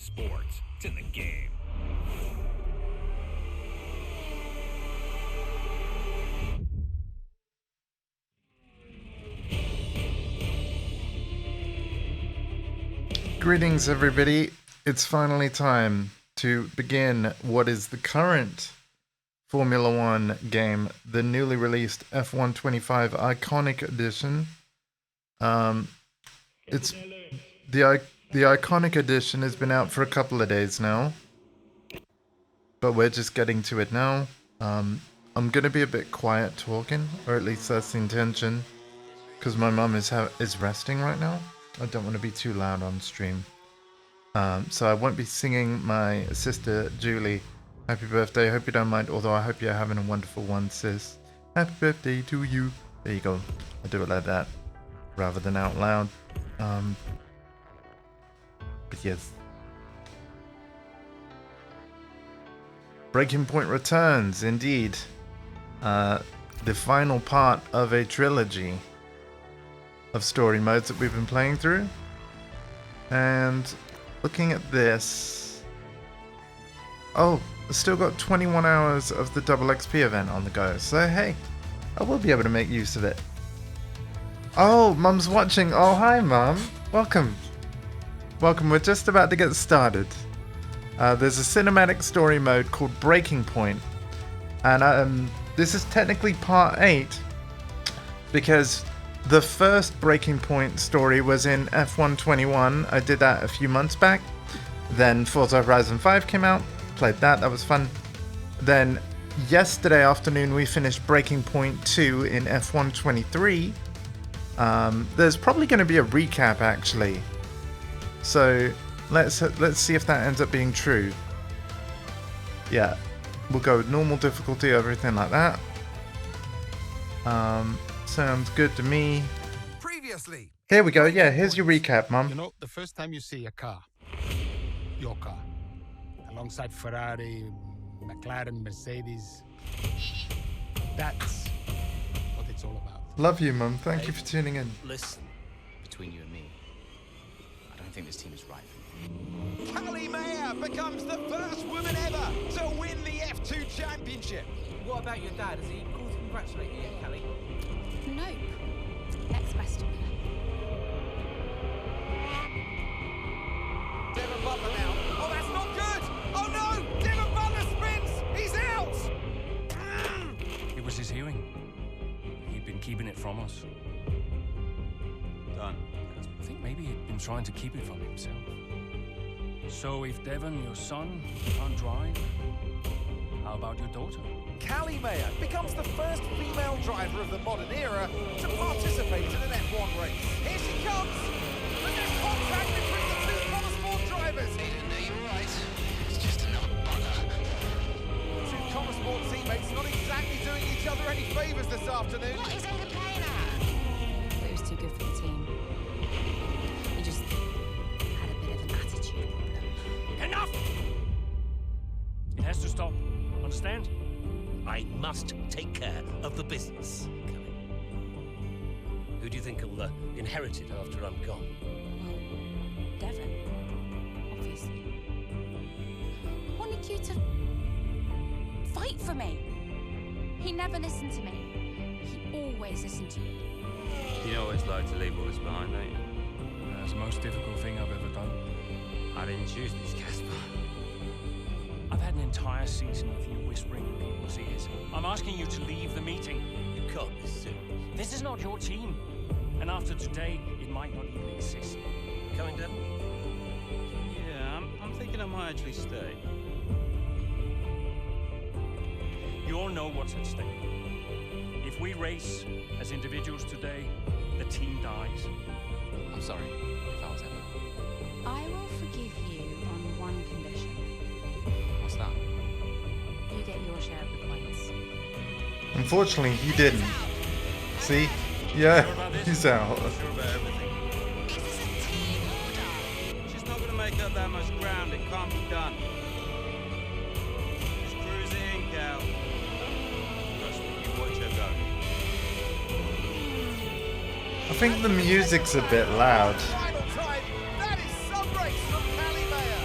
sports. It's in the game. Greetings, everybody. It's finally time to begin what is the current Formula One game, the newly released F125 Iconic Edition. It's the Iconic Edition has been out for a couple of days now, but we're just getting to it now. I'm gonna be a bit quiet talking, or at least that's the intention, because my mum is resting right now. I don't want to be too loud on stream. So I won't be singing my sister Julie happy birthday. I hope you don't mind, although I hope you're having a wonderful one, sis. Happy birthday to you. There you go. I do it like that rather than out loud. But yes. Breaking Point returns, indeed. The final part of a trilogy of story modes that we've been playing through. And looking at this, oh, I've still got 21 hours of the double XP event on the go, so hey, I will be able to make use of it. Oh, Mum's watching. Oh, hi Mum, welcome. We're just about to get started. There's a cinematic story mode called Breaking Point, and this is technically part 8 because the first Breaking Point story was in F121. I did that a few months back. Then Forza Horizon 5 came out. Played that. That was fun. Then yesterday afternoon we finished Breaking Point 2 in F123. There's probably going to be a recap actually. So let's see if that ends up being true. Yeah, we'll go with normal difficulty, everything like that. Sounds good to me. Previously. Here we go. Yeah, here's your recap, Mum. You know, the first time you see a car, your car, alongside Ferrari, McLaren, Mercedes, that's what it's all about. Love you, Mum. Thank you for tuning in. Listen, between you and me, I don't think this team is right for you. Callie Mayer becomes the first woman ever to win the F2 championship. What about your dad? Has he called to congratulate you yet, Callie? No. Next question. Devon Butler now. Oh, that's not good. Oh no, Devon Butler spins. He's out. It was his hearing. He'd been keeping it from us. Done. I think maybe he'd been trying to keep it from himself. So if Devon, your son, can't drive, how about your daughter? Callie Mayer becomes the first female driver of the modern era to participate in an F1 race. Here she comes. The next contact between the two motorsport drivers. You're right. It's just another bugger. Two motorsport teammates not exactly doing each other any favours this afternoon. What is Ada playing at? It was too good for the team. He just had a bit of an attitude problem. Enough! It has to stop. Understand? I must take care of the business. Who do you think will inherit it after I'm gone? Well, Devon, obviously. Wanted you to fight for me. He never listened to me. He always listened to you. You know what it's like to leave all this behind, don't you? That's the most difficult thing I've ever done. I didn't choose this, Casper. I've had an entire season of you whispering in people's ears. I'm asking you to leave the meeting. You can't be serious. This is not your team. And after today, it might not even exist. Coming down? Yeah, I'm thinking I might actually stay. You all know what's at stake. If we race as individuals today, the team dies. I'm sorry if I was ever. I will forgive you on one condition. What's that? You get your share of the points. Unfortunately, he didn't. See? Yeah, he's out. Sure about everything. This is a team order. She's not gonna make up that much ground. It can't be done. Just cruise it in, Cal. Trust me, you watch her go. I think the music's a bit loud. Final time. That is some race from Callie Mayer.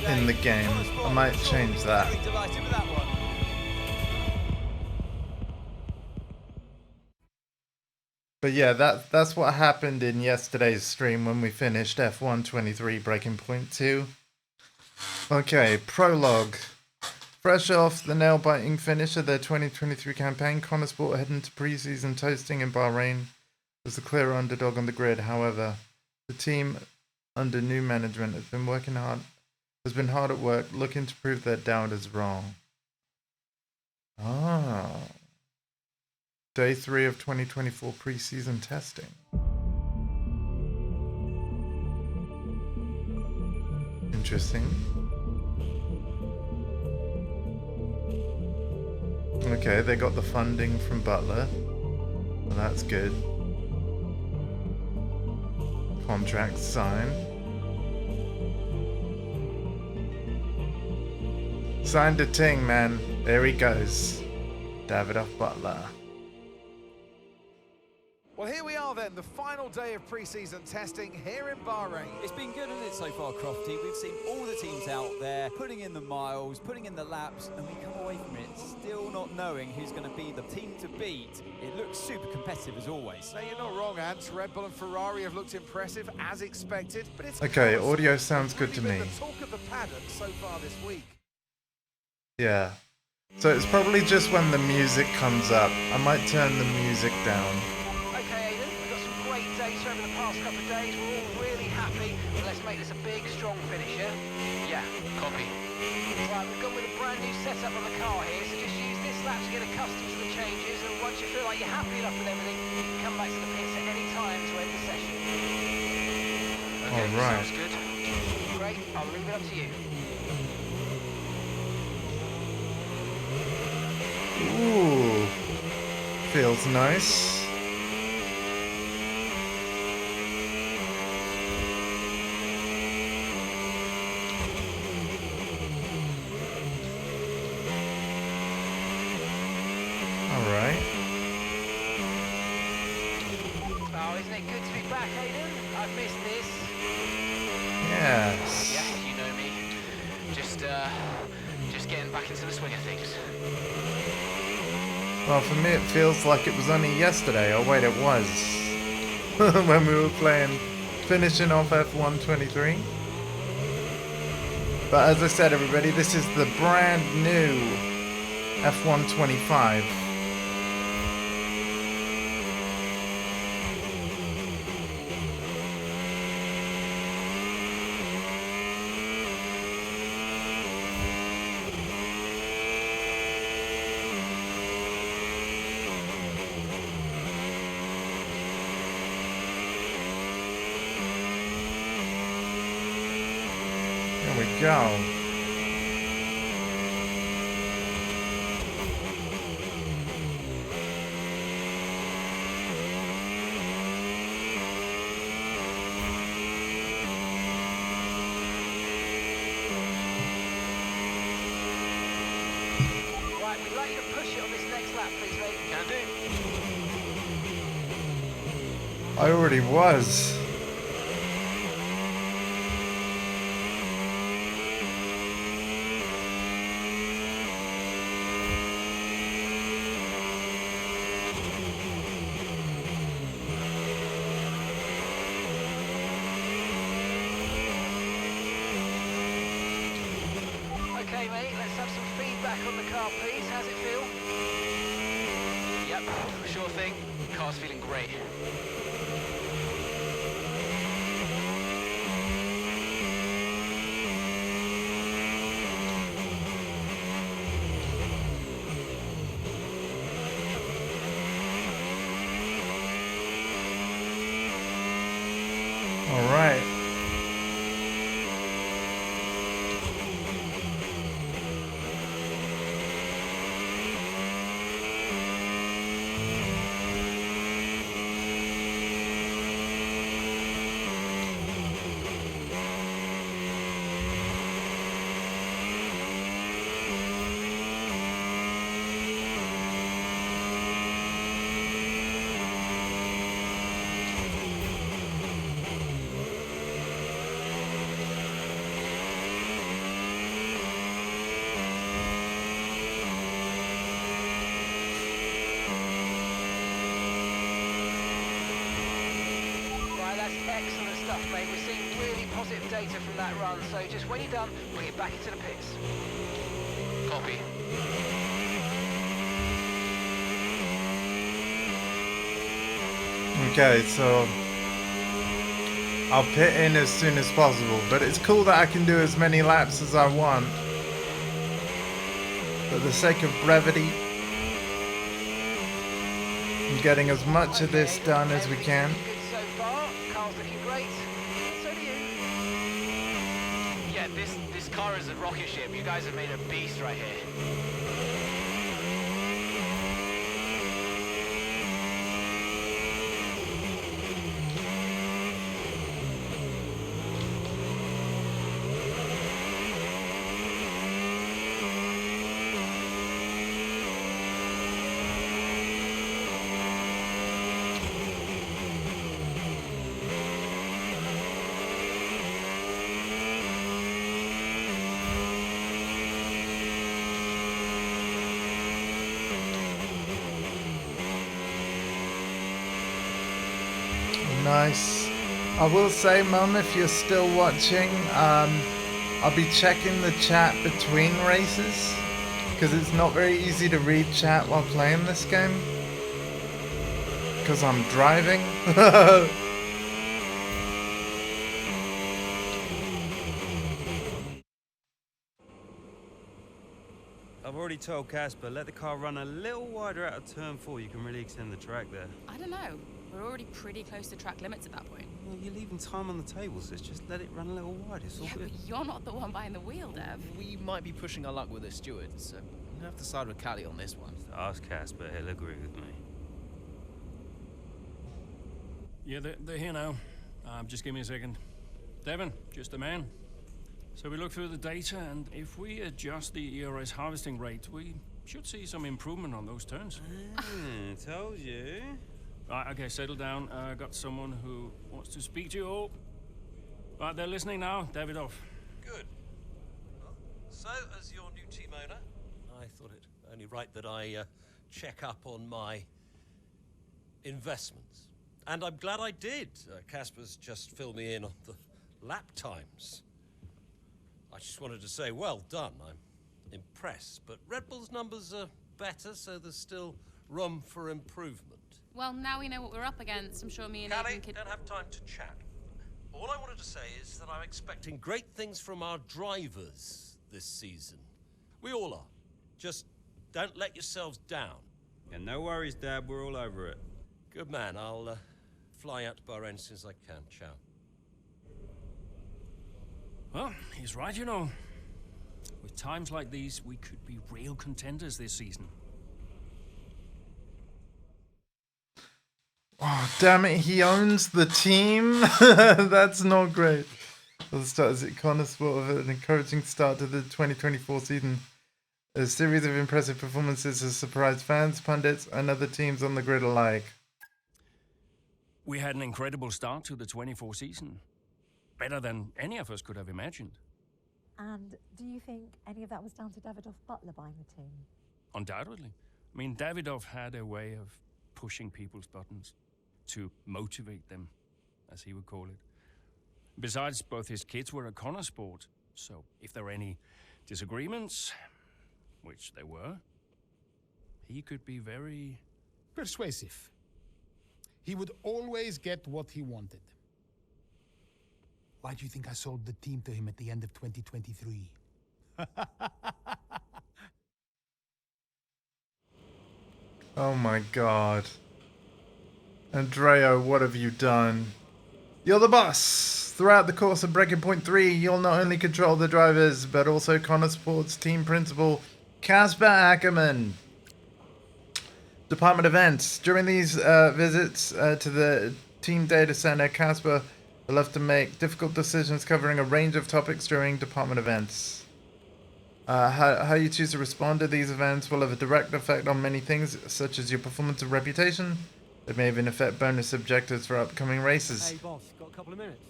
in the game. I might change that. Really delighted with that one. But yeah, that's what happened in yesterday's stream when we finished F1 23 Breaking Point 2. Okay, prologue. Fresh off the nail-biting finish of their 2023 campaign, Connorsport heading to pre-season toasting in Bahrain was the clear underdog on the grid. However, the team under new management has been hard at work looking to prove their doubters wrong. Ah. Day 3 of 2024 pre-season testing. Interesting. Okay, they got the funding from Butler. Well, that's good. Contract signed. Signed a ting, man. There he goes. Davidoff Butler. Well, here we are then, the final day of pre-season testing here in Bahrain. It's been good, hasn't it, so far, Crofty? We've seen all the teams out there, putting in the miles, putting in the laps, and we come away from it still not knowing who's going to be the team to beat. It looks super competitive as always. Now, you're not wrong, Ant. Red Bull and Ferrari have looked impressive as expected, but it's okay, audio sounds good to me. the talk of the paddock so far this week. Yeah. So it's probably just when the music comes up. I might turn the music down. Okay, Aidan, we've got some great data over the past couple of days. We're all really happy. So let's make this a big, strong finish, yeah? Yeah, copy. Right, we've gone with a brand new setup on the car here, so just use this lap to get accustomed to the changes, and once you feel like you're happy enough with everything, you can come back to the pits at any time to end the session. Okay, alright. Sounds good. Great, I'll leave it up to you. Ooh. Feels nice. Alright. Oh, isn't it good to be back, Aidan? I've missed this. Yes. Yeah, you know me. Just getting back into the swing of things. Well, for me it feels like it was only yesterday. Oh wait, it was. When we were finishing off F1 23. But as I said, everybody, this is the brand new F1 25. There we go. Right, we'd like you to push it on this next lap, please, mate. Can do. I already was. Okay, mate, let's have some feedback on the car, please. How's it feel? Yep, sure thing. Car's feeling great. All right. Excellent stuff, mate. We're seeing really positive data from that run, so just when you're done, bring it back into the pits. Copy. Okay, so I'll pit in as soon as possible, but it's cool that I can do as many laps as I want. For the sake of brevity, I'm getting as much of this done as we can. Good so far. Car's looking great. So do you. Yeah, this car is a rocket ship. You guys have made a beast right here. Nice. I will say, Mum, if you're still watching, I'll be checking the chat between races, because it's not very easy to read chat while playing this game, because I'm driving. I've already told Casper, let the car run a little wider out of turn 4. You can really extend the track there. I don't know. We're already pretty close to track limits at that point. Well, you're leaving time on the table, so just let it run a little wider. It's all Yeah, good. but you're not the one behind the wheel, Dev. We might be pushing our luck with the steward, so I'm gonna have to side with Callie on this one. Ask Casper, he'll agree with me. Yeah, they're here now. Just give me a second. Devon, just the man. So we look through the data, and if we adjust the ERS harvesting rate, we should see some improvement on those turns. Told you. Right, okay, settle down. Got someone who wants to speak to you all. Right, they're listening now. Davidoff. Good. Well, so, as your new team owner, I thought it only right that I check up on my investments. And I'm glad I did. Casper's just filled me in on the lap times. I just wanted to say, well done. I'm impressed. But Red Bull's numbers are better, so there's still room for improvement. Well, now we know what we're up against. I'm sure me and Callie, Ethan could... don't have time to chat. All I wanted to say is that I'm expecting great things from our drivers this season. We all are. Just don't let yourselves down. And no worries, Dad. We're all over it. Good man. I'll fly out to Bahrain as soon as I can. Ciao. Well, he's right, you know. With times like these, we could be real contenders this season. Oh, damn it, he owns the team? That's not great. Well, the start is it Connorsport with an encouraging start to the 2024 season. A series of impressive performances has surprised fans, pundits, and other teams on the grid alike. We had an incredible start to the 24 season. Better than any of us could have imagined. And do you think any of that was down to Davidoff Butler buying the team? Undoubtedly. I mean, Davidoff had a way of pushing people's buttons to motivate them, as he would call it. Besides, both his kids were at Connorsport, so if there were any disagreements, which there were, he could be very... Persuasive. He would always get what he wanted. Why do you think I sold the team to him at the end of 2023? Oh my god. Andrea, what have you done? You're the boss! Throughout the course of Breaking Point 3, you'll not only control the drivers, but also Connorsport's team principal, Casper Ackerman. Department events. During these visits to the team data center, Casper will have to make difficult decisions covering a range of topics during department events. How you choose to respond to these events will have a direct effect on many things, such as your performance and reputation. It may even affect bonus objectives for upcoming races. Hey boss, got a couple of minutes?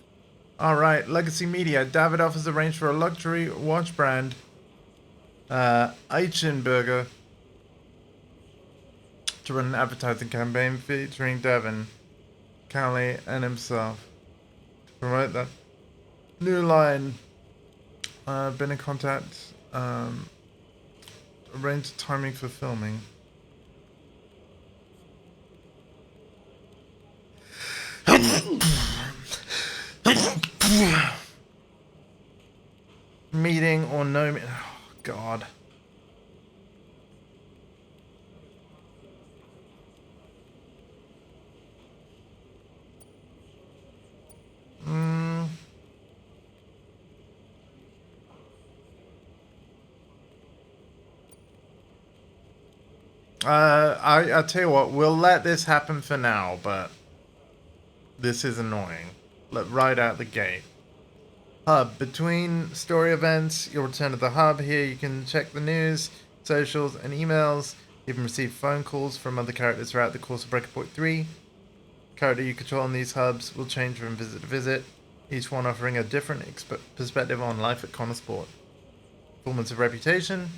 Alright, Legacy Media. Davidoff has arranged for a luxury watch brand, Eichenberger, to run an advertising campaign featuring Devon, Callie, and himself. promote that new line. Been in contact. Arranged timing for filming. Meeting or no meeting? Oh, God. I'll tell you what, we'll let this happen for now, but this is annoying. Right out the gate. Hub. Between story events, you'll return to the hub. Here you can check the news, socials, and emails. You can receive phone calls from other characters throughout the course of Breaking 3. Character you control on these hubs will change from visit to visit, each one offering a different perspective on life at Connor Sport. Performance of reputation.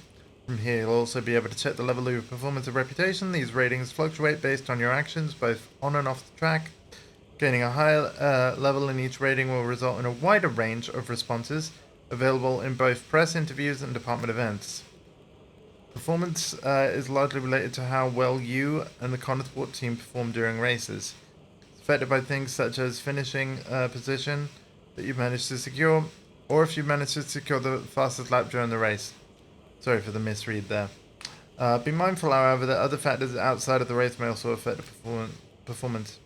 From here you'll also be able to check the level of your performance of reputation. These ratings fluctuate based on your actions, both on and off the track. Gaining a higher level in each rating will result in a wider range of responses available in both press interviews and department events. Performance is largely related to how well you and the Connor Sport team perform during races. It's affected by things such as finishing position that you've managed to secure, or if you managed to secure the fastest lap during the race. Sorry for the misread there. Be mindful, however, that other factors outside of the race may also affect the performance.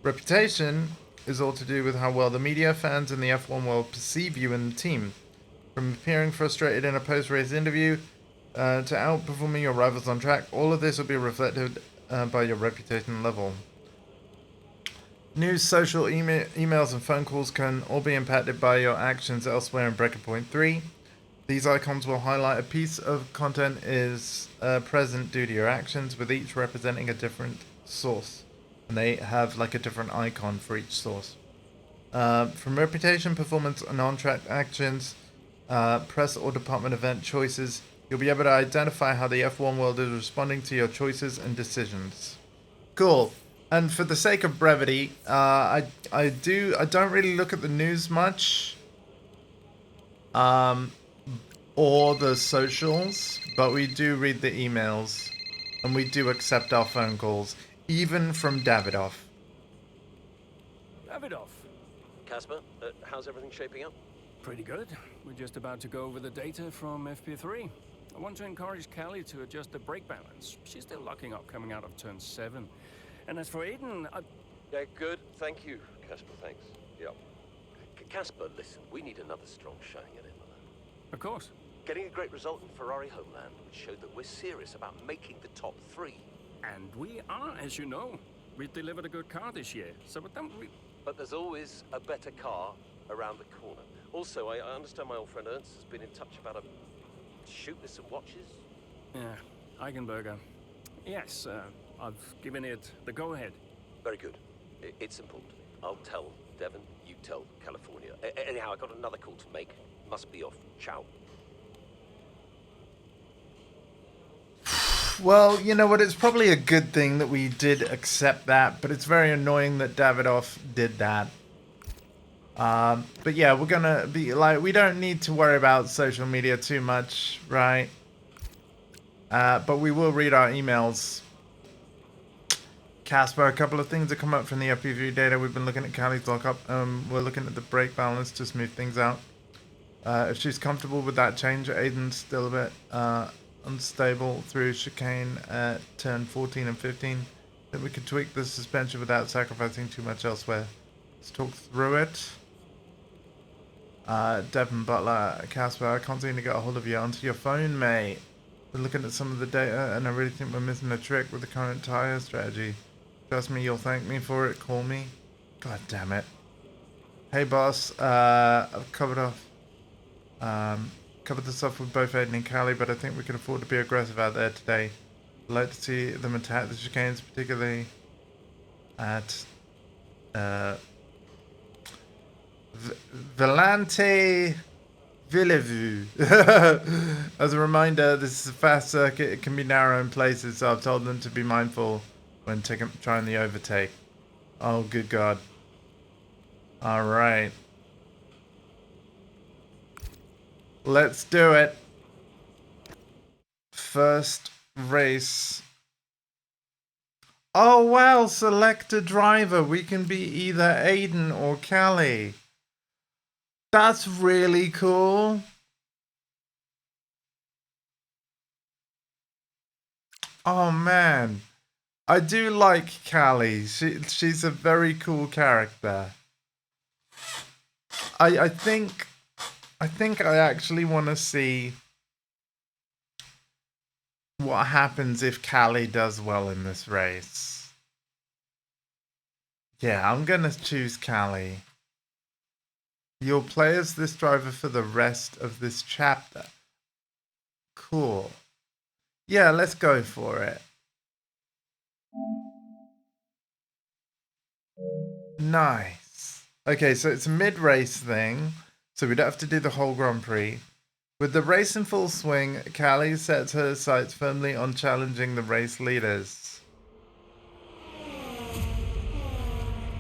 Reputation is all to do with how well the media, fans, and the F1 world perceive you and the team. From appearing frustrated in a post-race interview to outperforming your rivals on track, all of this will be reflected by your reputation level. News, social, emails, and phone calls can all be impacted by your actions elsewhere in Breaking Point 3. These icons will highlight a piece of content is present due to your actions, with each representing a different source. And they have like a different icon for each source. From reputation, performance, and on-track actions, press or department event choices, you'll be able to identify how the F1 world is responding to your choices and decisions. Cool. And for the sake of brevity, I don't really look at the news much, or the socials, but we do read the emails, and we do accept our phone calls. Even from Davidoff. Davidoff. Casper, how's everything shaping up? Pretty good. We're just about to go over the data from FP3. I want to encourage Callie to adjust the brake balance. She's still locking up coming out of turn 7. And as for Aiden, Yeah, good. Thank you, Casper. Thanks. Yeah. Casper, listen, we need another strong showing at Imola. Of course. Getting a great result in Ferrari homeland would show that we're serious about making the top 3. And we are, as you know. We delivered a good car this year, so But there's always a better car around the corner. Also, I understand my old friend Ernst has been in touch about a shoot with some watches. Yeah, Eigenberger. Yes, I've given it the go-ahead. Very good. It's important. I'll tell Devon, you tell California. Anyhow, I got another call to make. Must be off. Ciao. Well, you know what? It's probably a good thing that we did accept that, but it's very annoying that Davidoff did that. But yeah, we're gonna be like, we don't need to worry about social media too much, right? But we will read our emails. Casper, a couple of things that come up from the FPV data. We've been looking at Callie's lockup. We're looking at the brake balance to smooth things out. If she's comfortable with that change, Aiden's still a bit unstable through chicane at turn 14 and 15. Then we could tweak the suspension without sacrificing too much elsewhere. Let's talk through it. Devon Butler, Casper, I can't seem to get a hold of you. Onto your phone, mate. We're looking at some of the data, and I really think we're missing a trick with the current tire strategy. Trust me, you'll thank me for it. Call me. God damn it. Hey, boss. I've covered off. Covered the stuff with both Aiden and Callie, but I think we can afford to be aggressive out there today. I'd like to see them attack the chicanes, particularly at Volante Villevue. As a reminder, this is a fast circuit. It can be narrow in places, so I've told them to be mindful when trying the overtake. Oh, good God. All right. Let's do it. First race. Oh wow, select a driver. We can be either Aiden or Callie. That's really cool. Oh man. I do like Callie. She's a very cool character. I think I actually want to see what happens if Callie does well in this race. Yeah, I'm gonna choose Callie. You'll play as this driver for the rest of this chapter. Cool. Yeah, let's go for it. Nice. Okay, so it's a mid-race thing, so we don't have to do the whole Grand Prix. With the race in full swing, Callie sets her sights firmly on challenging the race leaders.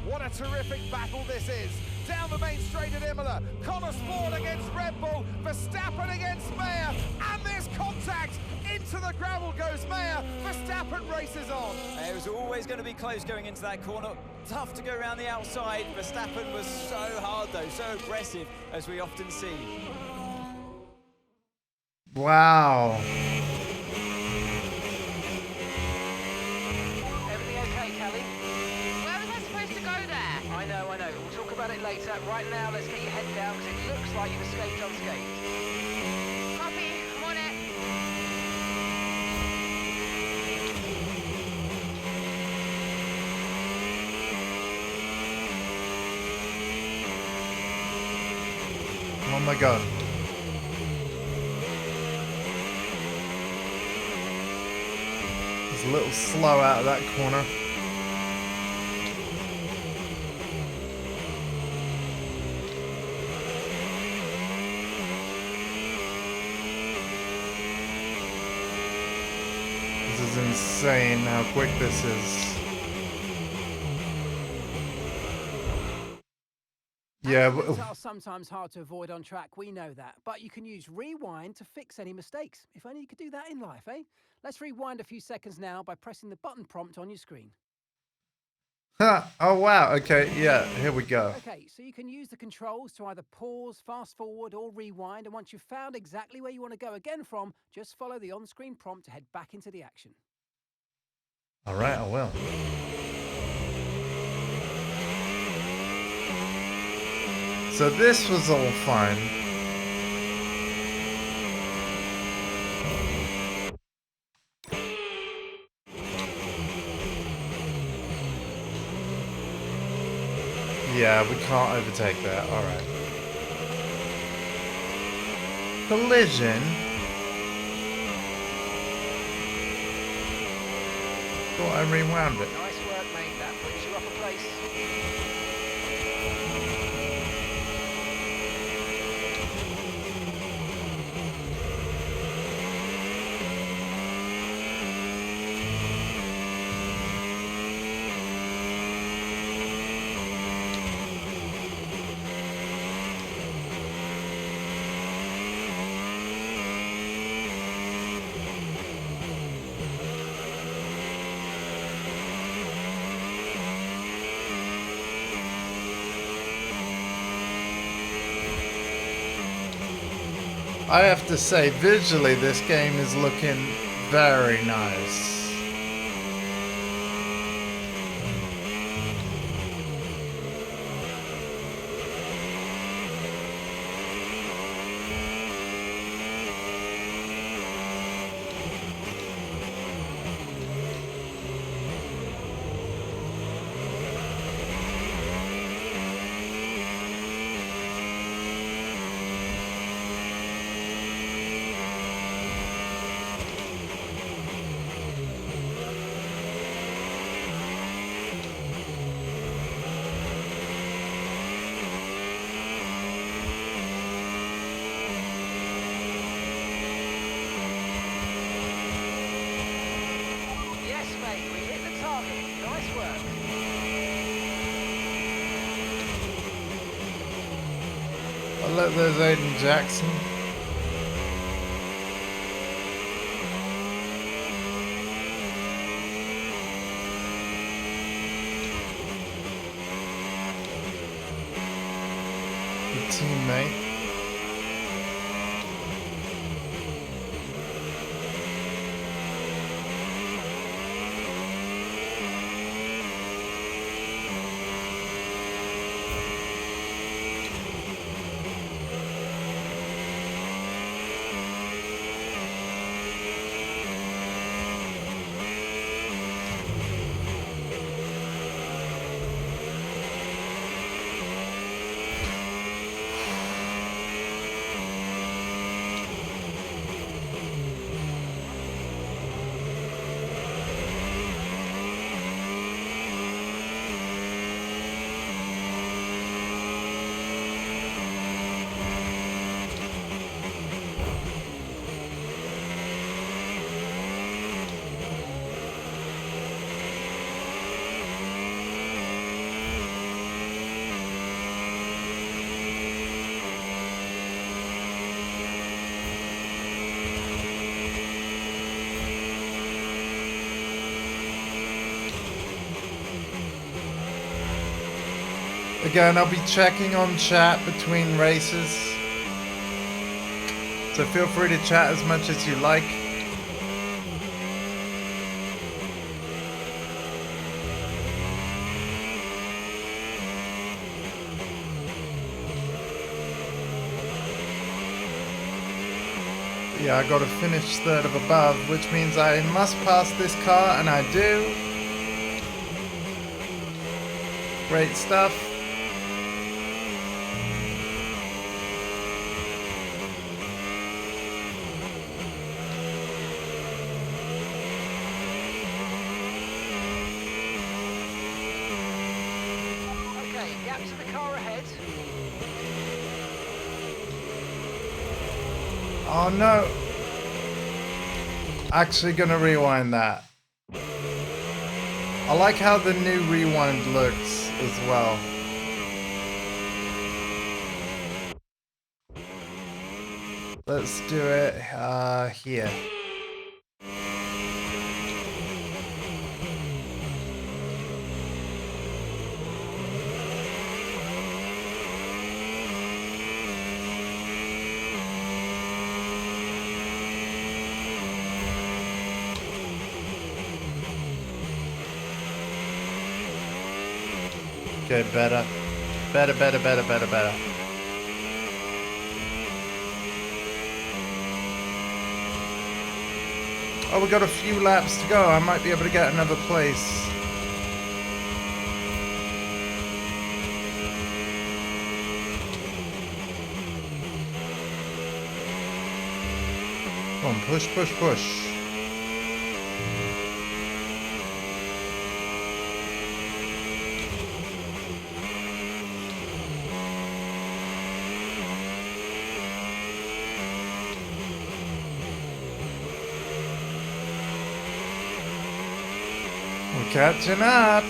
What a terrific battle this is. Down the main straight at Imola. Connor Sport against Red Bull. Verstappen against Mayer. And there's contact. Into the gravel goes Mayer. Verstappen races on. It was always going to be close going into that corner. Tough to go around the outside. Verstappen was so hard though, so aggressive, as we often see. Wow. Everything okay, Callie? Where was I supposed to go there? I know. We'll talk about it later. Right now, let's get your head down, because it looks like you've escaped unscathed. Copy, I'm on it. Oh my god. It's a little slow out of that corner. This is insane how quick this is. Yeah, Accidents are sometimes hard to avoid on track, we know that. But you can use rewind to fix any mistakes. If only you could do that in life, eh? Let's rewind a few seconds now by pressing the button prompt on your screen. Oh wow, okay, yeah, here we go. Okay, so you can use the controls to either pause, fast forward, or rewind, and once you've found exactly where you want to go again from, just follow the on-screen prompt to head back into the action. Alright, I will. So this was all fine. Yeah, we can't overtake that. Alright. Collision. Thought I rewound it. Nice work, mate. That puts you up a place. I have to say, visually, this game is looking very nice. Yes, mate. We hit the target. Nice work. I look, there's Aiden Jackson. teammate. Again, I'll be checking on chat between races, so feel free to chat as much as you like. Yeah, I got to finish third of above, which means I must pass this car, and I do. Great stuff. Oh no! Actually gonna rewind that. I like how the new rewind looks as well. Let's do it here. Okay, better. Better. Oh, we got a few laps to go. I might be able to get another place. Come on, push. We're catching up.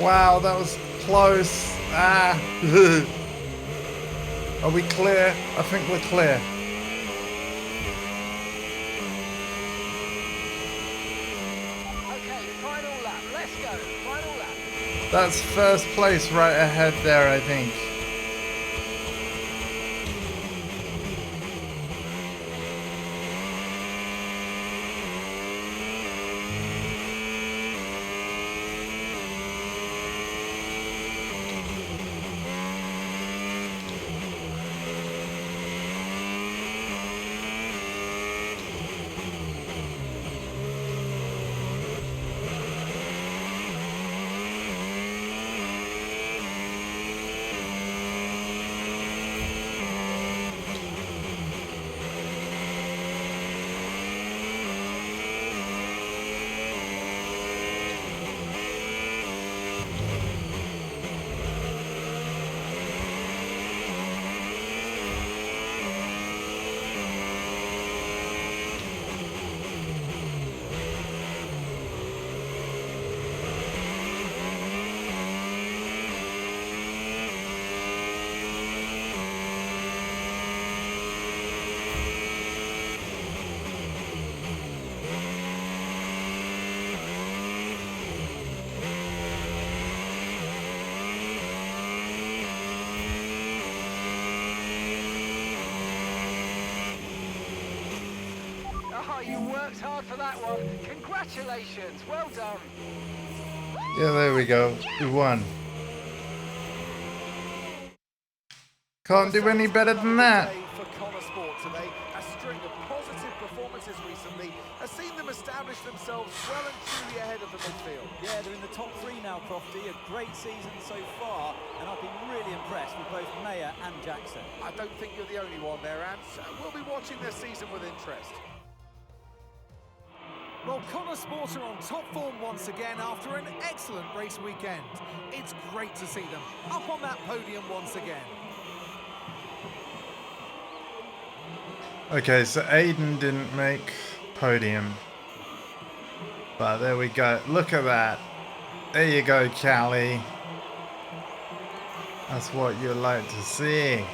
Wow, that was close. Ah. Are we clear? I think we're clear. Okay, final lap. Let's go. Final lap. That's first place right ahead there, I think. Oh, you worked hard for that one. Congratulations. Well done. Yeah, there we go. We won. Can't do any better than that. For Connor Sport today, a string of positive performances recently has seen them establish themselves well and truly ahead of the midfield. Yeah, they're in the top 3 now, Crofty. A great season so far, and I've been really impressed with both Mayer and Jackson. I don't think you're the only one there, Ants. We'll be watching this season with interest. Well, Connor Sport are on top form once again after an excellent race weekend. It's great to see them up on that podium once again. Okay, so Aiden didn't make podium. But there we go. Look at that. There you go, Callie. That's what you like to see.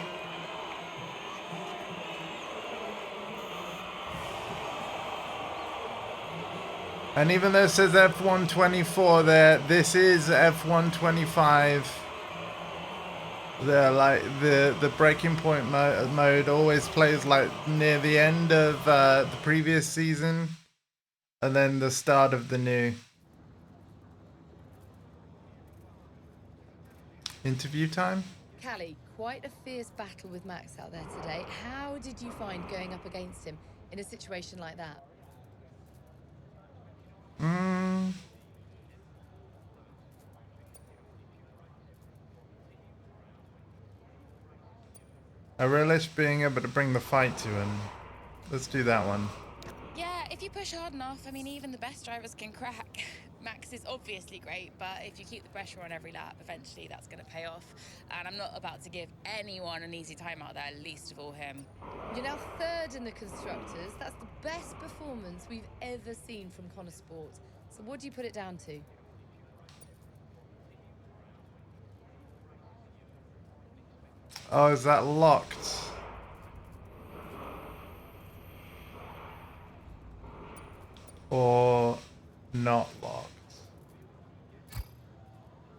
And even though it says F124 there, this is F125. The breaking point mode always plays like near the end of the previous season, and then the start of the new. Interview time? Callie, quite a fierce battle with Max out there today. How did you find going up against him in a situation like that? I relish being able to bring the fight to him. Let's do that one. Yeah, if you push hard enough, I mean, even the best drivers can crack. Max is obviously great, but if you keep the pressure on every lap, eventually that's going to pay off. And I'm not about to give anyone an easy time out there, least of all him. You're now 3rd in the Constructors. That's the best performance we've ever seen from Connor Sport. So what do you put it down to? Oh, is that locked? Or not locked?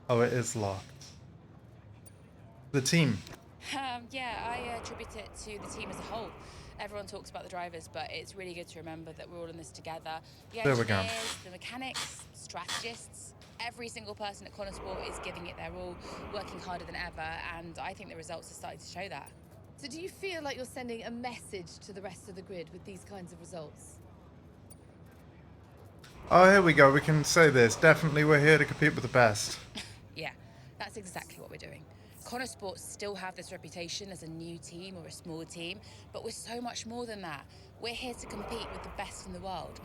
Oh, it is locked. The team. Yeah, I attribute it to the team as a whole. Everyone talks about the drivers, but it's really good to remember that we're all in this together. The There we go. engineers, the mechanics, strategists, every single person at Connor Sport is giving it their all, working harder than ever, and I think the results are starting to show that. So do you feel like you're sending a message to the rest of the grid with these kinds of results? Oh, here we go. We can say this. Definitely we're here to compete with the best. Yeah, that's exactly what we're doing. Connor Sports still have this reputation as a new team or a small team, but we're so much more than that. We're here to compete with the best in the world.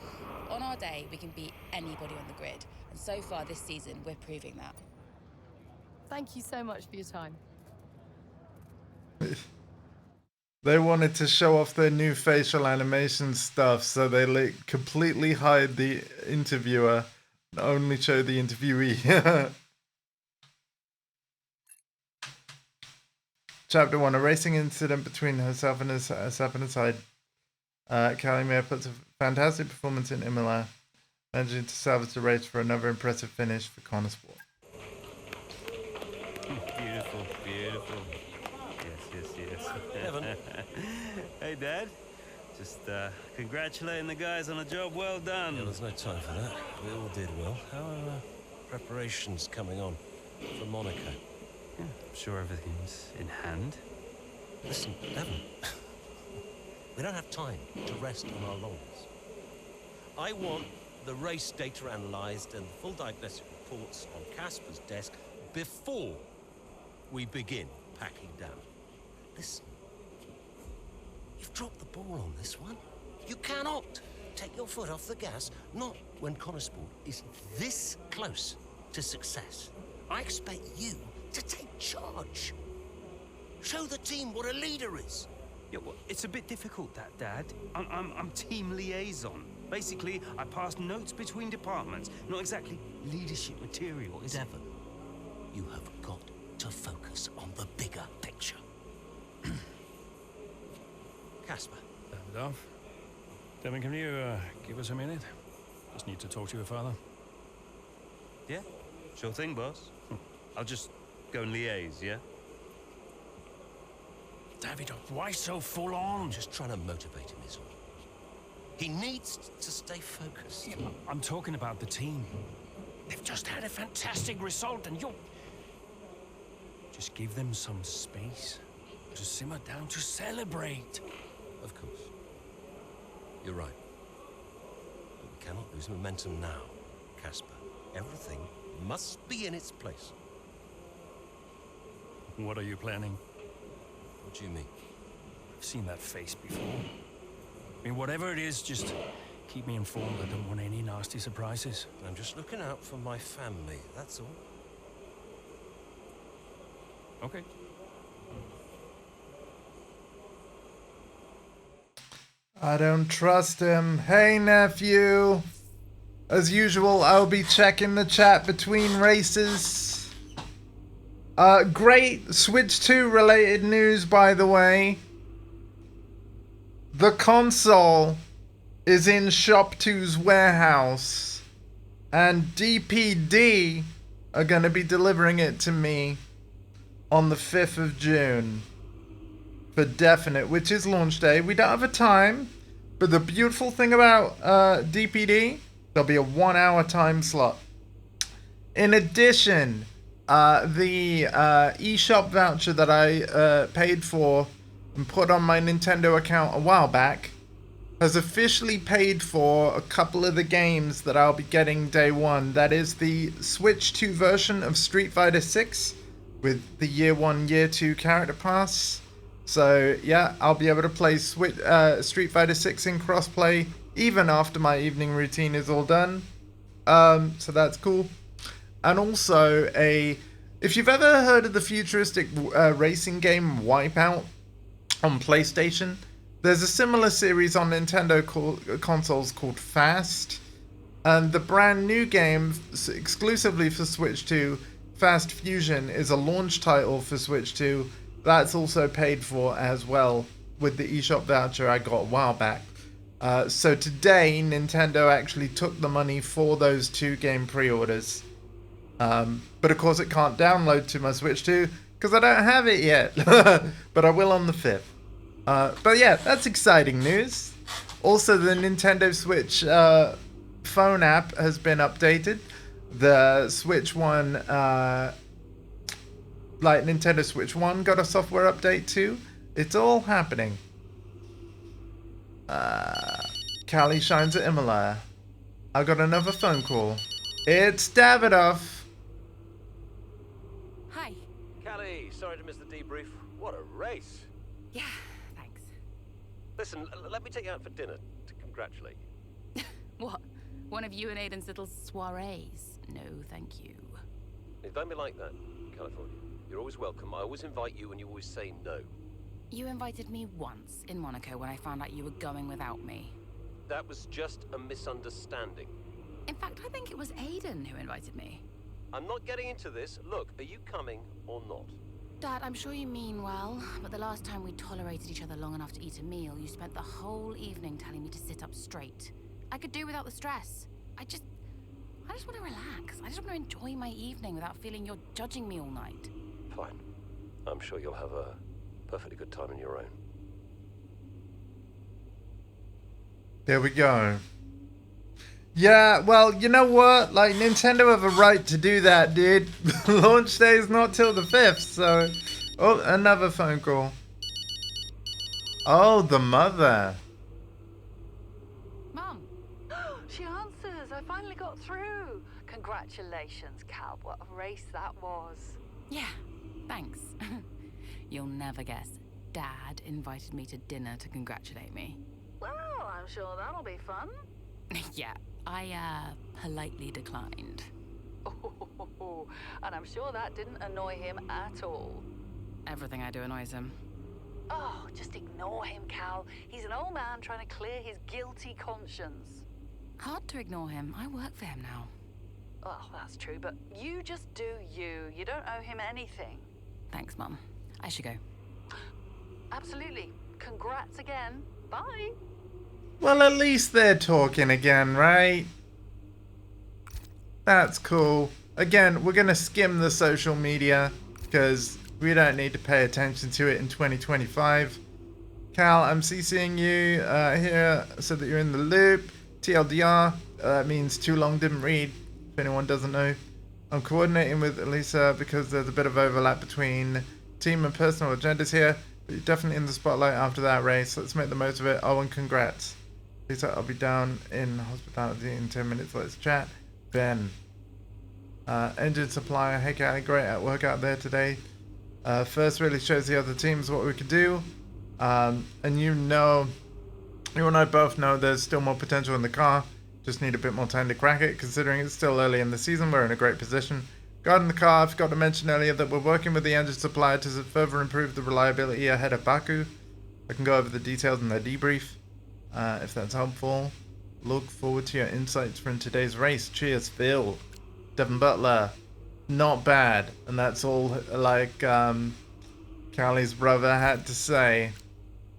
On our day, we can beat anybody on the grid, and so far this season, we're proving that. Thank you so much for your time. They wanted to show off their new facial animation stuff, so they completely hide the interviewer and only show the interviewee. Chapter 1, a racing incident between herself and her side. Callie Mayer puts a fantastic performance in Imola, managing to salvage the race for another impressive finish for Connor Sport. Beautiful, beautiful. Yes. Evan. Hey, Dad. Just congratulating the guys on a job well done. Yeah, there's no time for that. We all did well. How are preparations coming on for Monaco? Yeah, I'm sure everything's in hand. Listen, Evan, we don't have time to rest on our laurels. I want the race data analysed and the full diagnostic reports on Casper's desk before we begin packing down. Listen, you've dropped the ball on this one. You cannot take your foot off the gas, not when Connor Sport is this close to success. I expect you to take charge. Show the team what a leader is. Yeah, well, it's a bit difficult, that, Dad. I'm team liaison. Basically, I pass notes between departments. Not exactly leadership material, is it? Devon, you have got to focus on the bigger picture. Casper. Davidoff. Devon, can you give us a minute? Just need to talk to your father. Yeah, sure thing, boss. I'll just go and liaise, yeah? Davidoff, why so full on? Just trying to motivate him is all. He needs to stay focused. Yeah, I'm talking about the team. They've just had a fantastic result, and you're... Just give them some space to simmer down, to celebrate. Of course. You're right. But we cannot lose momentum now, Casper. Everything must be in its place. What are you planning? What do you mean? I've seen that face before. I mean, whatever it is, just keep me informed. I don't want any nasty surprises. I'm just looking out for my family, that's all. Okay. I don't trust him. Hey, nephew. As usual, I'll be checking the chat between races. Great Switch 2 related news, by the way. The console is in Shop 2's warehouse, and DPD are going to be delivering it to me on the 5th of June. For definite, which is launch day. We don't have a time, but the beautiful thing about DPD, there'll be a 1 hour time slot. In addition, the eShop voucher that I paid for and put on my Nintendo account a while back has officially paid for a couple of the games that I'll be getting day one. That is the Switch 2 version of Street Fighter 6 with the Year 1, Year 2 character pass. So yeah, I'll be able to play Street Fighter 6 in crossplay even after my evening routine is all done. So that's cool. And also if you've ever heard of the futuristic racing game Wipeout on PlayStation, there's a similar series on Nintendo consoles called Fast. And the brand new game exclusively for Switch 2, Fast Fusion, is a launch title for Switch 2. That's also paid for as well with the eShop voucher I got a while back. So today, Nintendo actually took the money for those 2 game pre-orders. But of course it can't download to my Switch 2 because I don't have it yet. But I will on the 5th. But yeah, that's exciting news. Also, the Nintendo Switch phone app has been updated. The Switch 1... like Nintendo Switch 1 got a software update too. It's all happening. Callie shines at Imola. I got another phone call. It's Davidoff. Hi. Callie, sorry to miss the debrief. What a race. Yeah, thanks. Listen, let me take you out for dinner to congratulate you. What? One of you and Aiden's little soirees? No, thank you. Don't be like that, California. You're always welcome. I always invite you and you always say no. You invited me once in Monaco when I found out you were going without me. That was just a misunderstanding. In fact, I think it was Aiden who invited me. I'm not getting into this. Look, are you coming or not? Dad, I'm sure you mean well, but the last time we tolerated each other long enough to eat a meal, you spent the whole evening telling me to sit up straight. I could do without the stress. I just want to relax. I just want to enjoy my evening without feeling you're judging me all night. Fine. I'm sure you'll have a perfectly good time on your own. There we go. Yeah, well, you know what? Like, Nintendo have a right to do that, dude. Launch day is not till the 5th, so... Oh, another phone call. Oh, the mother. Mum. She answers. I finally got through. Congratulations, Cal. What a race that was. Yeah, thanks. You'll never guess. Dad invited me to dinner to congratulate me. Well, I'm sure that'll be fun. Yeah, I politely declined. Oh, and I'm sure that didn't annoy him at all. Everything I do annoys him. Oh, just ignore him, Cal. He's an old man trying to clear his guilty conscience. Hard to ignore him. I work for him now. Well, that's true, but you just do you. You don't owe him anything. Thanks, Mum. I should go. Absolutely. Congrats again. Bye. Well, at least they're talking again, right? That's cool. Again, we're going to skim the social media because we don't need to pay attention to it in 2025. Cal, I'm CCing you here so that you're in the loop. TLDR, that means too long didn't read, if anyone doesn't know. I'm coordinating with Elisa because there's a bit of overlap between team and personal agendas here, but you're definitely in the spotlight after that race. Let's make the most of it. Oh, and congrats. Lisa, I'll be down in hospitality in 10 minutes. Let's chat. Ben. Engine supplier. Hey, Callie, great at work out there today. First really shows the other teams what we could do. And you and I both know there's still more potential in the car. Just need a bit more time to crack it. Considering it's still early in the season, we're in a great position. Regarding the car, I forgot to mention earlier that we're working with the engine supplier to further improve the reliability ahead of Baku. I can go over the details in the debrief, if that's helpful. Look forward to your insights from today's race. Cheers, Phil. Devin Butler. Not bad. And that's all, like, Callie's brother had to say.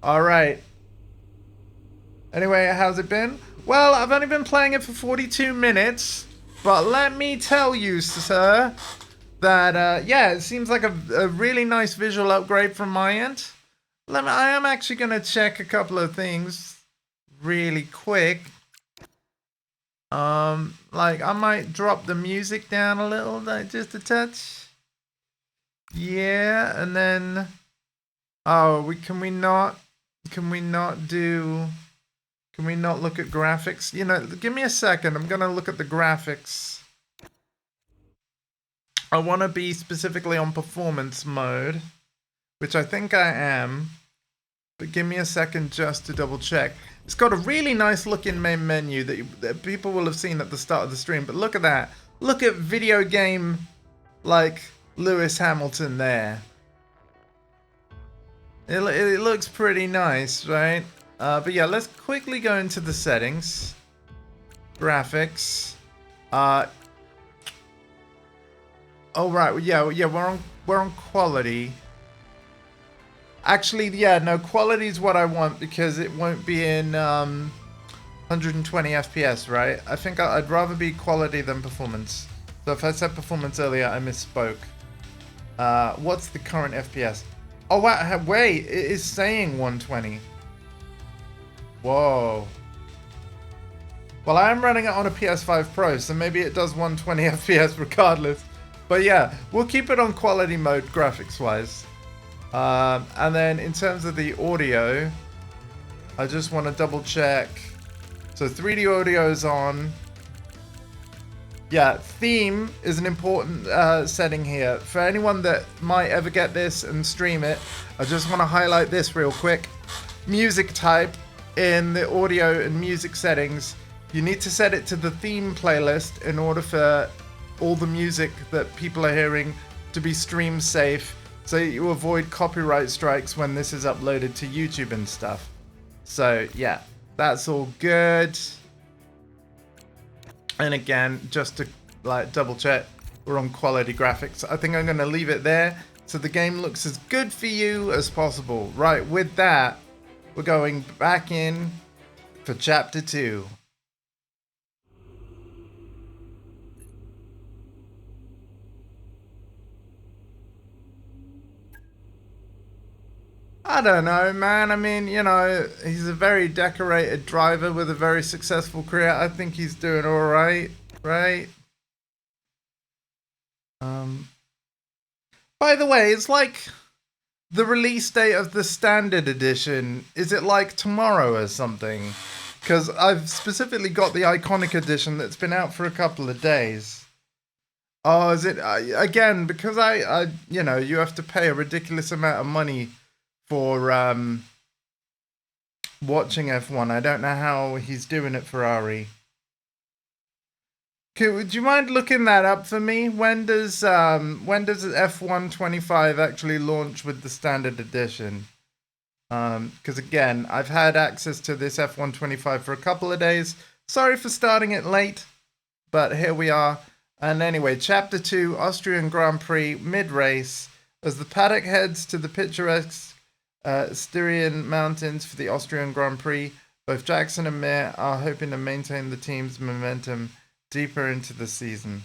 Alright. Anyway, how's it been? Well, I've only been playing it for 42 minutes, but let me tell you, sir, that, yeah, it seems like a really nice visual upgrade from my end. I am actually going to check a couple of things really quick. Like, I might drop the music down a little, like, just a touch. Yeah, and then, oh, can we not look at graphics? You know, give me a second. I'm going to look at the graphics. I want to be specifically on performance mode, which I think I am. But give me a second just to double check. It's got a really nice looking main menu that people will have seen at the start of the stream. But look at that. Look at video game, like, Lewis Hamilton there. It looks pretty nice, right? But yeah, let's quickly go into the settings. Graphics. Oh right, yeah, we're on quality. Actually, yeah, no, quality is what I want because it won't be in 120 FPS, right? I think I'd rather be quality than performance. So if I said performance earlier, I misspoke. What's the current FPS? Oh, wait, it is saying 120. Whoa. Well, I am running it on a PS5 Pro, so maybe it does 120 FPS regardless. But yeah, we'll keep it on quality mode graphics-wise. And then in terms of the audio, I just want to double check. So 3D audio is on. Yeah, theme is an important setting here. For anyone that might ever get this and stream it, I just want to highlight this real quick. Music type in the audio and music settings, you need to set it to the theme playlist in order for all the music that people are hearing to be stream safe, so you avoid copyright strikes when this is uploaded to YouTube and stuff. So yeah, that's all good. And again, just to like double check, we're on quality graphics. I think I'm going to leave it there so the game looks as good for you as possible. Right, with that, we're going back in for chapter 2. I don't know, man. I mean, you know, he's a very decorated driver with a very successful career. I think he's doing all right, right? By the way, it's like the release date of the standard edition. Is it like tomorrow or something? Because I've specifically got the iconic edition that's been out for a couple of days. Oh, is it? Again, because I, you know, you have to pay a ridiculous amount of money for watching F1. I don't know how he's doing it, Ferrari. Would you mind looking that up for me? When does F1 25 actually launch with the standard edition? Because again, I've had access to this F1 25 for a couple of days. Sorry for starting it late, but here we are. And anyway, Chapter 2, Austrian Grand Prix, mid-race, as the paddock heads to the picturesque Styrian Mountains for the Austrian Grand Prix. Both Jackson and Mir are hoping to maintain the team's momentum deeper into the season.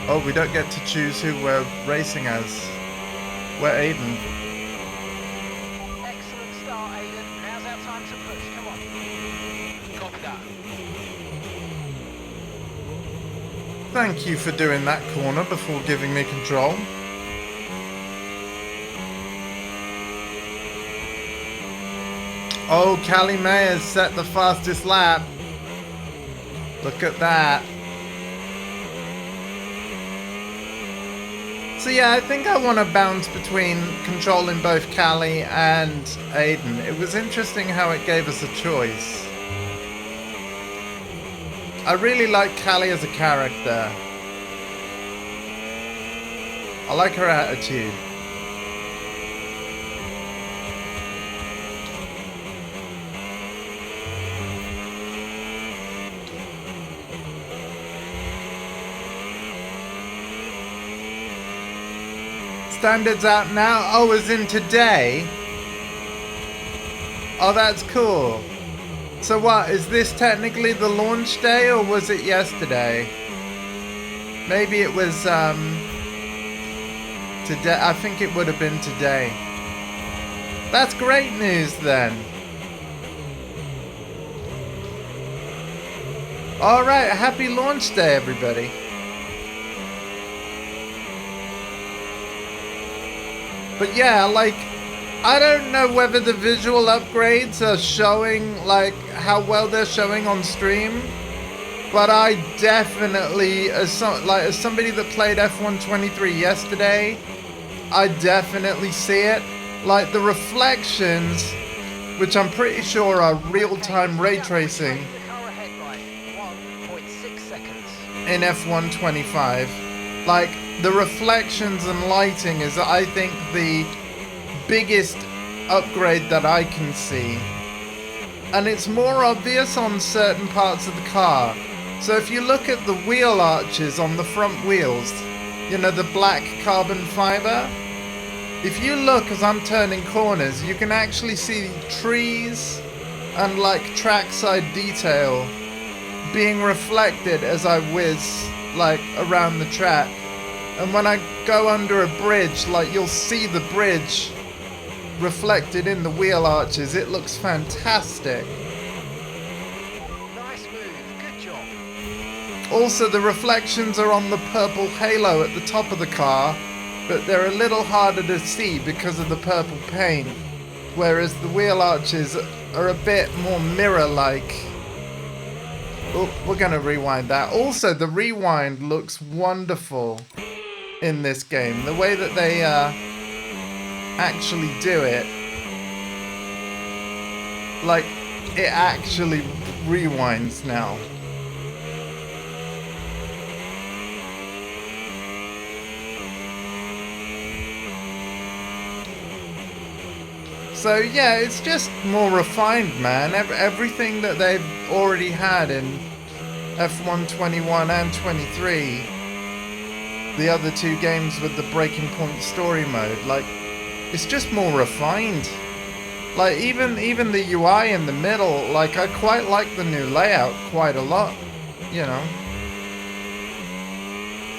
Oh, we don't get to choose who we're racing as. We're Aiden. Excellent start, Aiden. Now's our time to push. Come on. Copy that. Thank you for doing that corner before giving me control. Oh, Callie May has set the fastest lap. Look at that. So yeah, I think I want to bounce between controlling both Callie and Aiden. It was interesting how it gave us a choice. I really like Callie as a character. I like her attitude. Standards out now? Oh, as in today? Oh, that's cool. So what, is this technically the launch day or was it yesterday? Maybe it was today. I think it would have been today. That's great news then. Alright, happy launch day everybody. But yeah, like, I don't know whether the visual upgrades are showing, like, how well they're showing on stream. But I definitely, as somebody that played F123 yesterday, I definitely see it. Like, the reflections, which I'm pretty sure are real-time ray tracing in F125. Like, the reflections and lighting is, I think, the biggest upgrade that I can see. And it's more obvious on certain parts of the car. So if you look at the wheel arches on the front wheels, you know, the black carbon fiber, if you look as I'm turning corners, you can actually see trees and like trackside detail being reflected as I whiz like around the track. And when I go under a bridge, like you'll see the bridge reflected in the wheel arches. It looks fantastic. Nice move. Good job. Also, the reflections are on the purple halo at the top of the car, but they're a little harder to see because of the purple paint, whereas the wheel arches are a bit more mirror-like. Oh, we're going to rewind that. Also, the rewind looks wonderful in this game. The way that they actually do it, like, it actually rewinds now. So yeah, it's just more refined, man. Everything that they've already had in F121 and 23, the other two games with the Breaking Point story mode, like, it's just more refined. Like, even the UI in the middle, like, I quite like the new layout quite a lot, you know.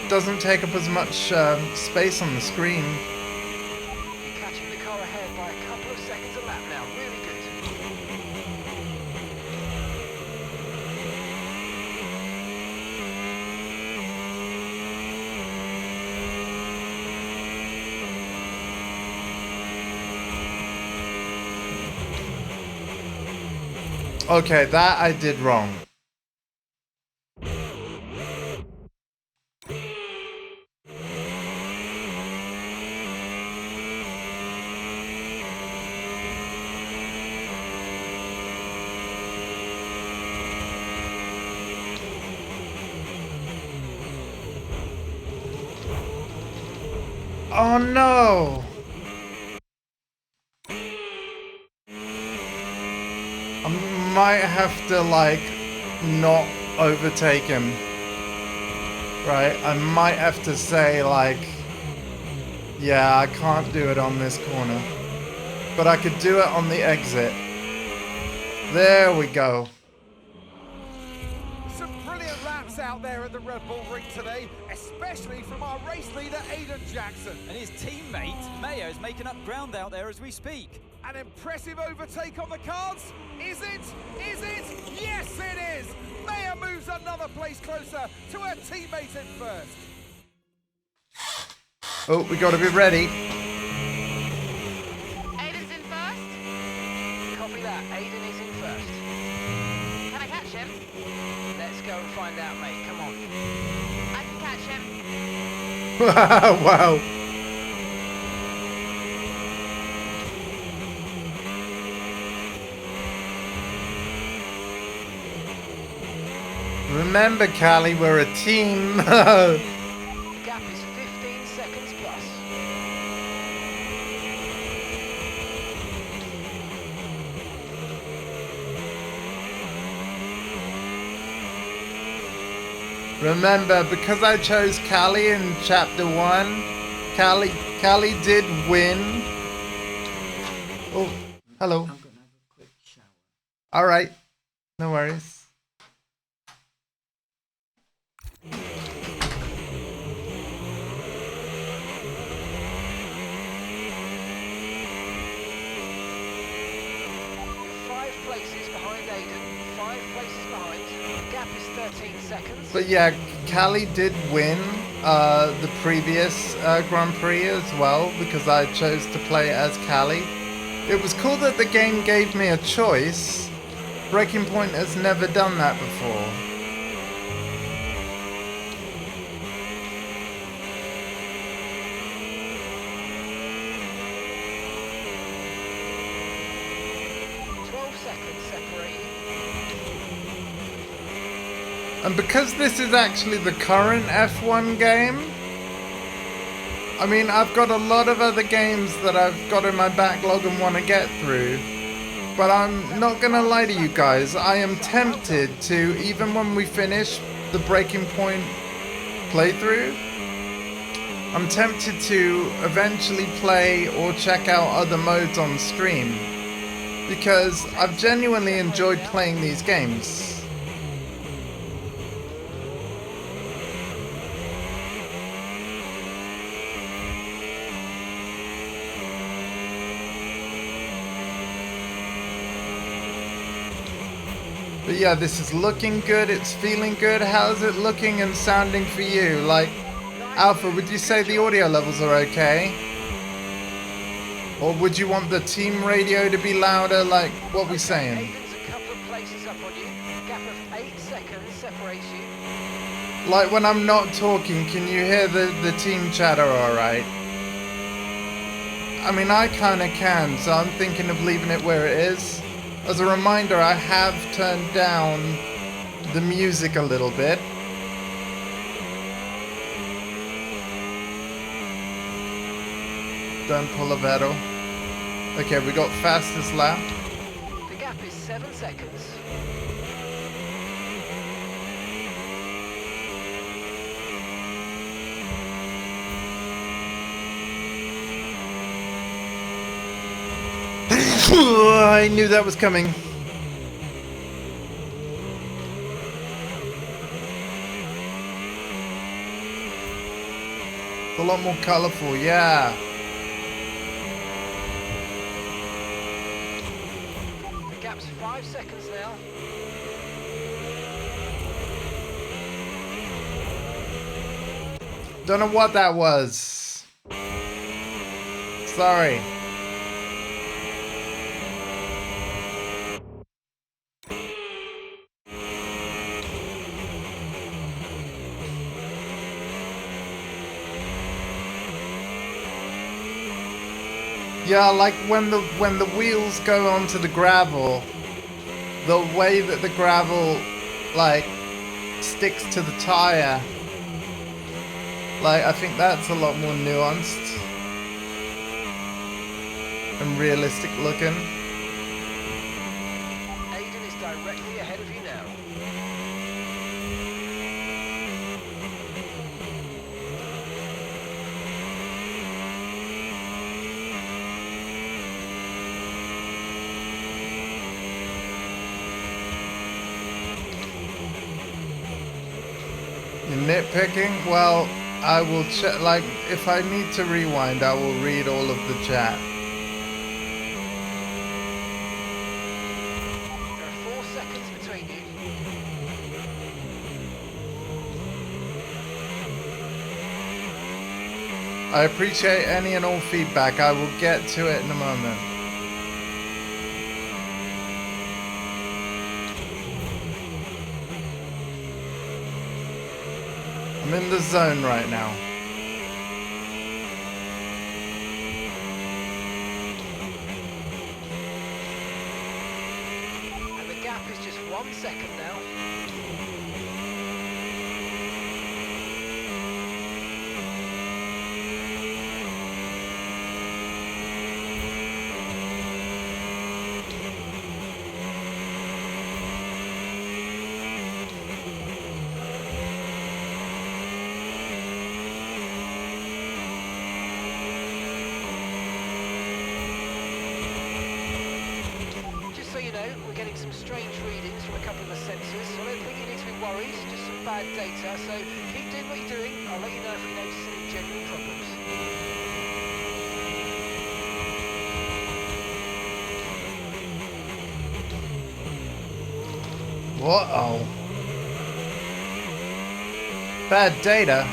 Doesn't take up as much space on the screen. You're catching the car ahead by a couple of seconds a lap now. Really good. Okay, that I did wrong. Oh no! I might have to, like, not overtake him. Right? I might have to say, like, yeah, I can't do it on this corner. But I could do it on the exit. There we go. Some brilliant laps out out there at the Red Bull ring today, especially from our race leader, Aidan Jackson. And his teammate, Mayo, is making up ground out there as we speak. An impressive overtake on the cards. Is it? Is it? Yes, it is. Mayo moves another place closer to her teammate in first. Oh, we got to be ready. Aidan's in first? Copy that. Aidan is in first. Can I catch him? Let's go and find out, mate. Come on. I can catch him. Wow. Remember, Callie, we're a team. The gap is 15 seconds plus. Remember, because I chose Callie in chapter 1, Callie did win. Oh, hello. Alright, no worries. But yeah, Callie did win the previous Grand Prix as well, because I chose to play as Callie. It was cool that the game gave me a choice. Breaking Point has never done that before. And because this is actually the current F1 game, I mean, I've got a lot of other games that I've got in my backlog and want to get through. But I'm not going to lie to you guys, I am tempted to, even when we finish the Breaking Point playthrough, I'm tempted to eventually play or check out other modes on stream. Because I've genuinely enjoyed playing these games. But yeah, this is looking good, it's feeling good. How's it looking and sounding for you? Like, Alpha, would you say the audio levels are okay? Or would you want the team radio to be louder? Like, what we saying? Aidan's a couple of places up on you. Gap of 8 seconds separates you. Like, when I'm not talking, can you hear the team chatter alright? I mean, I kinda can, so I'm thinking of leaving it where it is. As a reminder, I have turned down the music a little bit. Don't pull a Vettel. Okay, we got fastest lap. The gap is 7 seconds. I knew that was coming. It's a lot more colorful, yeah. The gap's 5 seconds now. Don't know what that was. Sorry. Yeah, like when the wheels go onto the gravel, the way that the gravel like sticks to the tire, like I think that's a lot more nuanced and realistic looking. Aidan is directly ahead of you now. nitpicking, well, I will check. Like, if I need to rewind, I will read all of the chat. There are 4 seconds between you. I appreciate any and all feedback. I will get to it in a moment. I'm in the zone right now. And the gap is just 1 second now. Just so you know, we're getting some strange readings from a couple of the sensors, so I don't think you need to be worried, just some bad data, so keep doing what you're doing. I'll let you know if we notice any genuine problems. Whoa. Bad data.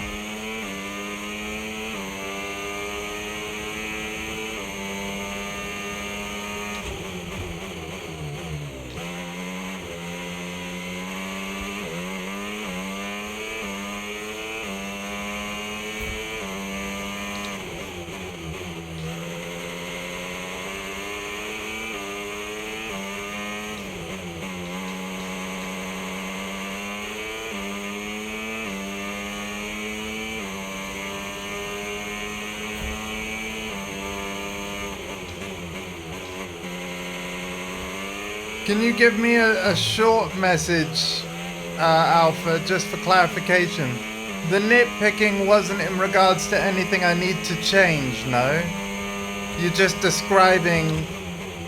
Can you give me a short message, Alpha, just for clarification? The nitpicking wasn't in regards to anything I need to change, no? You're just describing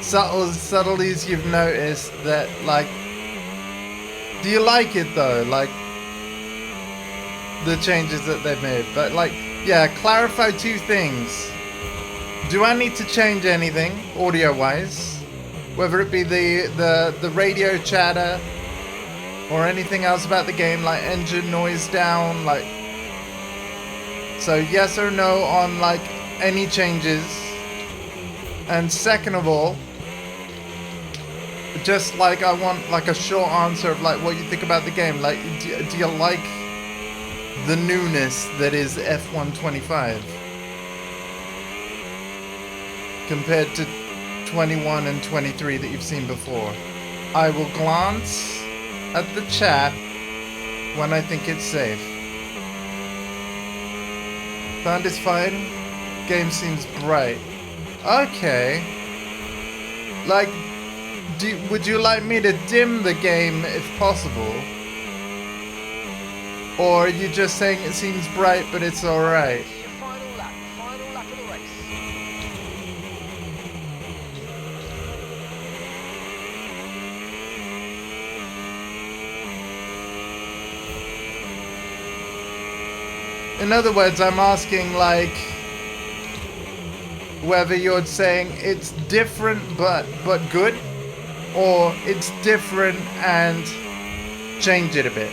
subtleties you've noticed that, like... Do you like it, though? Like, the changes that they've made? But, like, yeah, clarify two things. Do I need to change anything, audio-wise? Whether it be the radio chatter or anything else about the game, like engine noise down, like, so yes or no on like any changes. And second of all, just like I want like a short answer of like what you think about the game. Like, do you like the newness that is F125 compared to 21 and 23 that you've seen before? I will glance at the chat when I think it's safe. Sound is fine. Game seems bright. Okay. Like, would you like me to dim the game if possible? Or are you just saying it seems bright but it's alright? Final lap of the race. In other words, I'm asking like whether you're saying it's different but good, or it's different and change it a bit.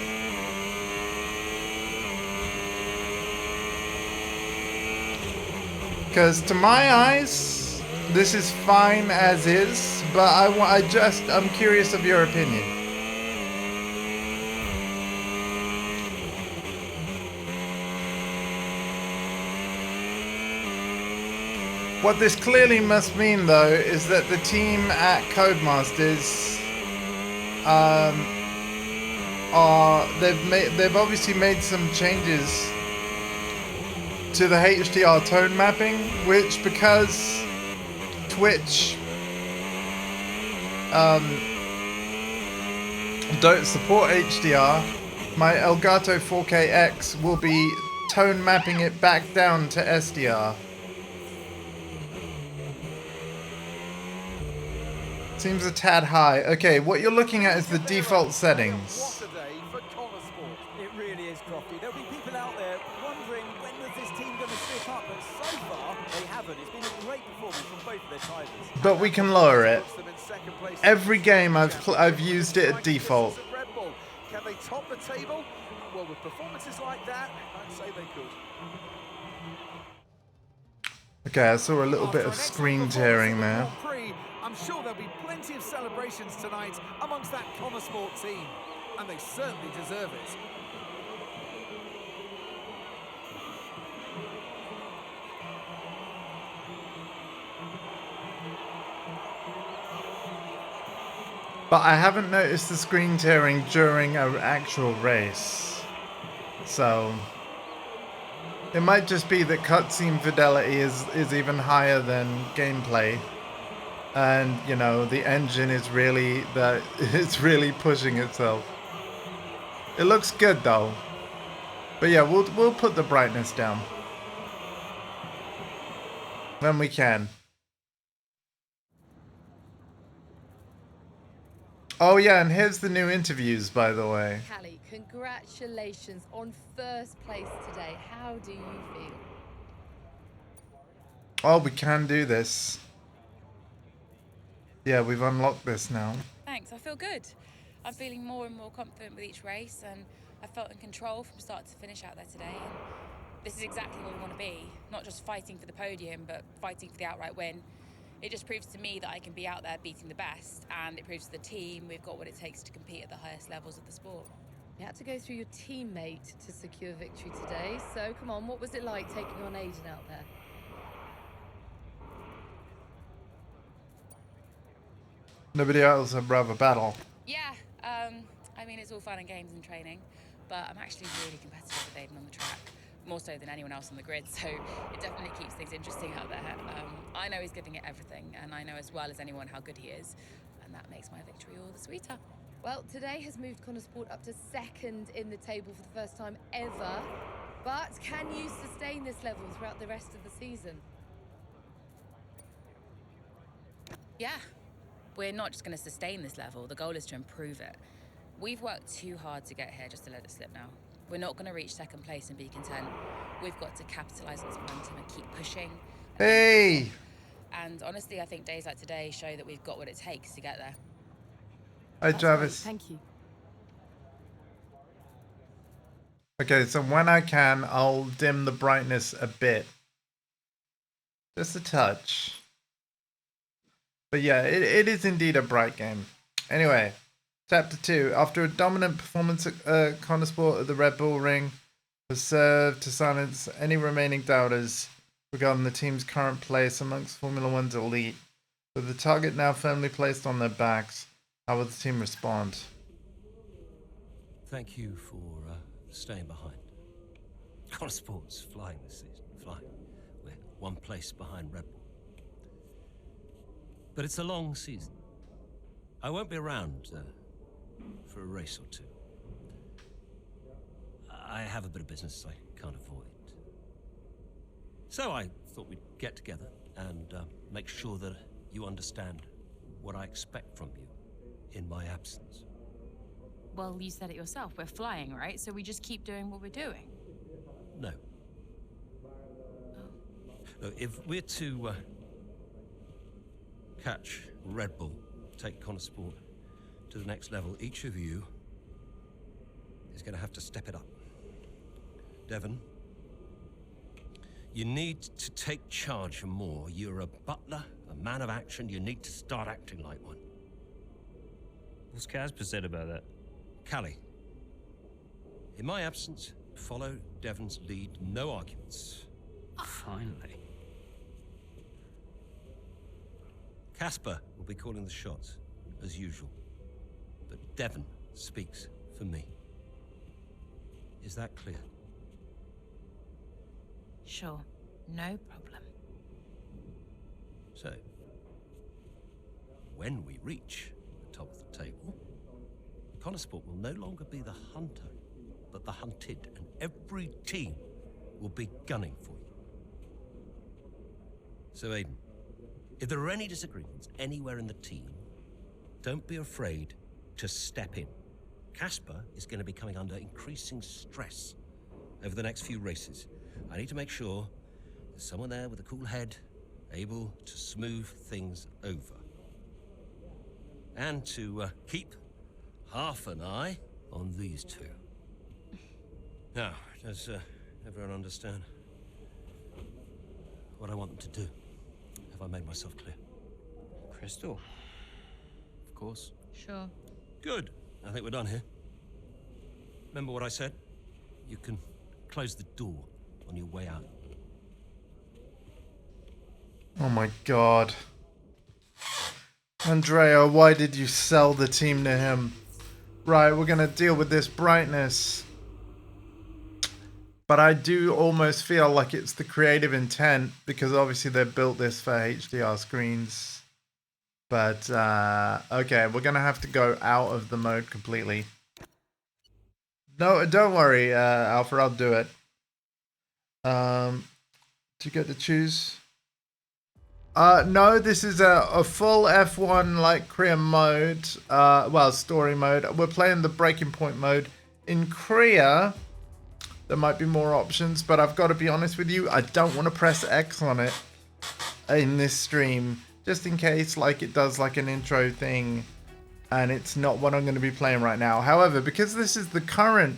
Because to my eyes, this is fine as is, but I'm curious of your opinion. What this clearly must mean, though, is that the team at Codemasters they've obviously made some changes to the HDR tone mapping, which, because Twitch don't support HDR, my Elgato 4K-X will be tone mapping it back down to SDR. Seems a tad high. Okay, what you're looking at is the default settings. It really is, Crofty. There'll be people up, but so far they haven't. It's been a great performance from both of their drivers. But we can lower it. Every game I've used it at default. Red Bull. Can they top the table? Well, with performances like that, I'd say they could. Okay, I saw a little bit of screen tearing there. I'm sure there'll be plenty of celebrations tonight amongst that Connor Sport team, and they certainly deserve it. But I haven't noticed the screen tearing during an actual race. So it might just be that cutscene fidelity is even higher than gameplay. And, you know, the engine is really it's really pushing itself. It looks good though. But yeah, we'll put the brightness down when we can. Oh yeah, and here's the new interviews, by the way. Callie, congratulations on first place today. How do you feel? Oh, we can do this. Yeah, we've unlocked this now. Thanks, I feel good. I'm feeling more and more confident with each race, and I felt in control from start to finish out there today. And this is exactly where we want to be. Not just fighting for the podium, but fighting for the outright win. It just proves to me that I can be out there beating the best, and it proves to the team we've got what it takes to compete at the highest levels of the sport. You had to go through your teammate to secure victory today, so come on, what was it like taking on Aiden out there? Nobody else would rather battle. Yeah, I mean, it's all fun and games and training, but I'm actually really competitive with Aiden on the track, more so than anyone else on the grid, so it definitely keeps things interesting out there. I know he's giving it everything, and I know as well as anyone how good he is, and that makes my victory all the sweeter. Well, today has moved Connor Sport up to second in the table for the first time ever, but can you sustain this level throughout the rest of the season? Yeah. We're not just going to sustain this level, the goal is to improve it. We've worked too hard to get here just to let it slip now. We're not going to reach second place and be content. We've got to capitalise on this momentum and keep pushing. Hey! And honestly, I think days like today show that we've got what it takes to get there. Hi, Travis. Thank you. Okay, so when I can, I'll dim the brightness a bit. Just a touch. But yeah, it is indeed a bright game. Anyway, Chapter 2. After a dominant performance at Connor Sport at the Red Bull Ring has served to silence any remaining doubters regarding the team's current place amongst Formula One's elite. With the target now firmly placed on their backs, how will the team respond? Thank you for staying behind. Connor Sport's flying this season, flying. We're one place behind Red Bull. But it's a long season. I won't be around for a race or two. I have a bit of business I can't avoid. So I thought we'd get together and make sure that you understand what I expect from you in my absence. Well, you said it yourself. We're flying, right? So we just keep doing what we're doing. No. Look, if we're to catch Red Bull, take Connor Sport to the next level, each of you is going to have to step it up. Devon, you need to take charge more. You're a butler, a man of action. You need to start acting like one. What's Casper said about that? Callie, in my absence, follow Devon's lead. No arguments. Finally. Casper will be calling the shots, as usual. But Devon speaks for me. Is that clear? Sure, no problem. So, when we reach the top of the table, Connor Sport will no longer be the hunter, but the hunted, and every team will be gunning for you. So, Aiden, if there are any disagreements anywhere in the team, don't be afraid to step in. Casper is going to be coming under increasing stress over the next few races. I need to make sure There's someone there with a cool head, able to smooth things over. And to keep half an eye on these two. Now, does everyone understand what I want them to do? Have I made myself clear? Crystal. Of course. Sure. Good. I think we're done here. Remember what I said? You can close the door on your way out. Oh my god. Andrea, why did you sell the team to him? Right, we're gonna deal with this brightness. But I do almost feel like it's the creative intent, because obviously they built this for HDR screens. But, okay, we're gonna have to go out of the mode completely. No, don't worry, Alpha, I'll do it. Do you get to choose? No, this is a full F1 like Korea mode, well, story mode. We're playing the Breaking Point mode. In Korea, there might be more options, but I've got to be honest with you, I don't want to press X on it in this stream, just in case like it does like an intro thing, and it's not what I'm going to be playing right now. However, because this is the current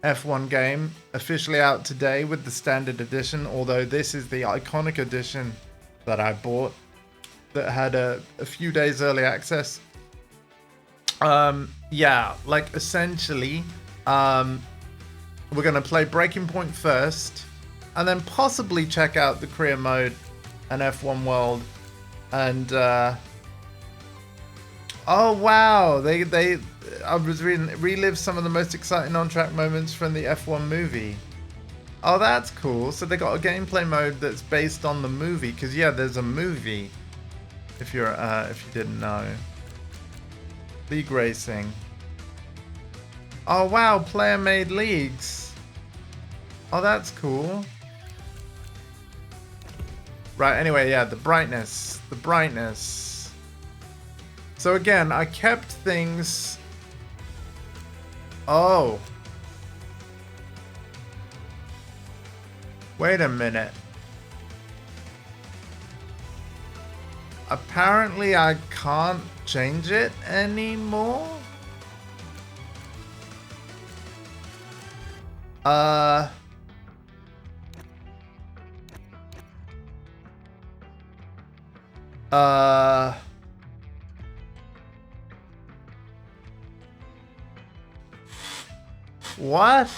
F1 game, officially out today with the standard edition, although this is the iconic edition that I bought that had a few days early access. Yeah, like essentially, we're gonna play Breaking Point first, and then possibly check out the Korea mode and F1 World. And oh wow, I was reading, relive some of the most exciting on-track moments from the F1 movie. Oh, that's cool. So they got a gameplay mode that's based on the movie, because yeah, there's a movie. If you didn't know. League racing. Oh wow, player-made leagues. Oh, that's cool. Right. Anyway, yeah, the brightness. So again, I kept things. Oh. Wait a minute. Apparently I can't change it anymore? What?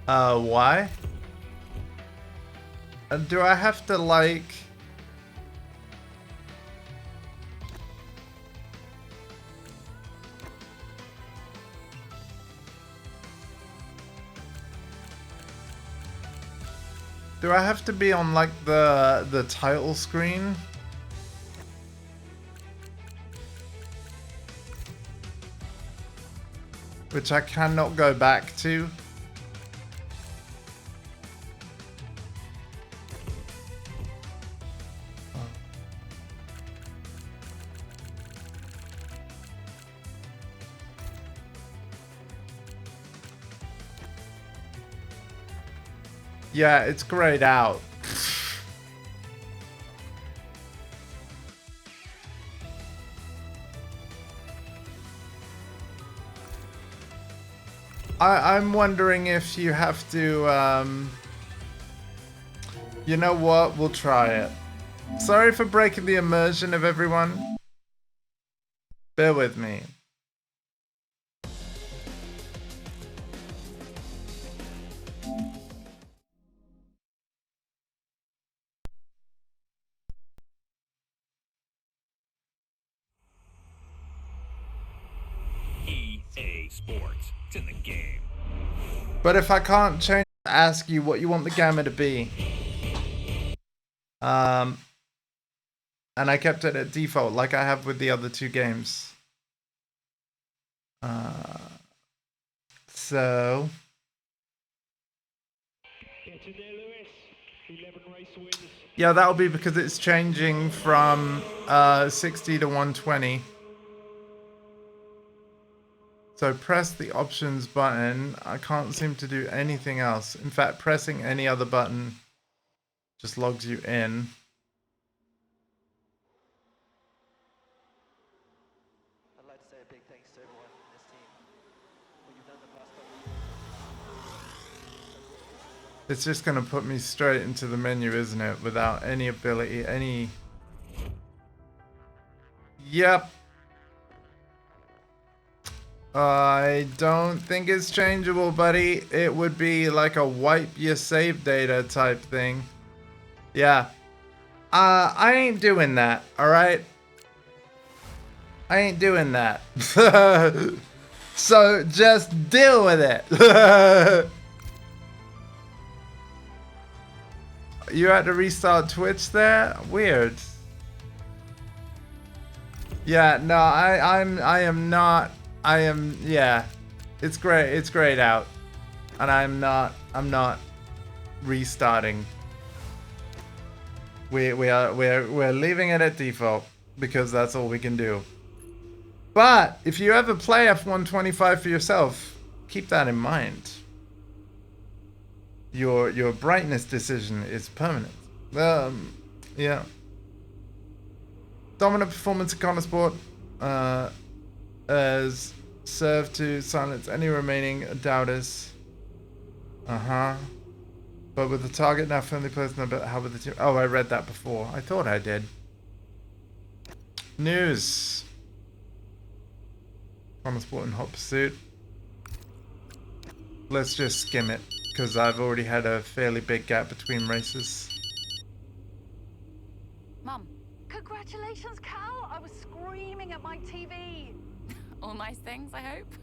Why? And do I have to like... Do I have to be on like the title screen? Which I cannot go back to. Yeah, it's grayed out. I'm wondering if you have to, you know what? We'll try it. Sorry for breaking the immersion of everyone. Bear with me. EA Sports. It's in the game. But if I can't change, ask you what you want the gamma to be. And I kept it at default like I have with the other two games. So yeah, that'll be because it's changing from 60 to 120. So press the options button. I can't seem to do anything else. In fact, pressing any other button just logs you in. I'd like to say a big thanks to everyone in this team. What you've done the past couple It's just going to put me straight into the menu, isn't it? Without any ability, any... Yep. I don't think it's changeable, buddy. It would be like a wipe your save data type thing. Yeah. I ain't doing that, alright? I ain't doing that. So just deal with it. You had to restart Twitch there? Weird. Yeah, no, I am not. Yeah. It's great out. And I'm not restarting. We're leaving it at default because that's all we can do. But if you ever play F125 for yourself, keep that in mind. Your brightness decision is permanent. Yeah. Dominant performance in Connor Sport has served to silence any remaining doubters. But with the target now firmly placed on the how with the team. Oh, I read that before. I thought I did. News. Connor Sport and Hot Pursuit. Let's just skim it, because I've already had a fairly big gap between races. Mum. Congratulations, Cal! I was screaming at my TV. All nice things, I hope.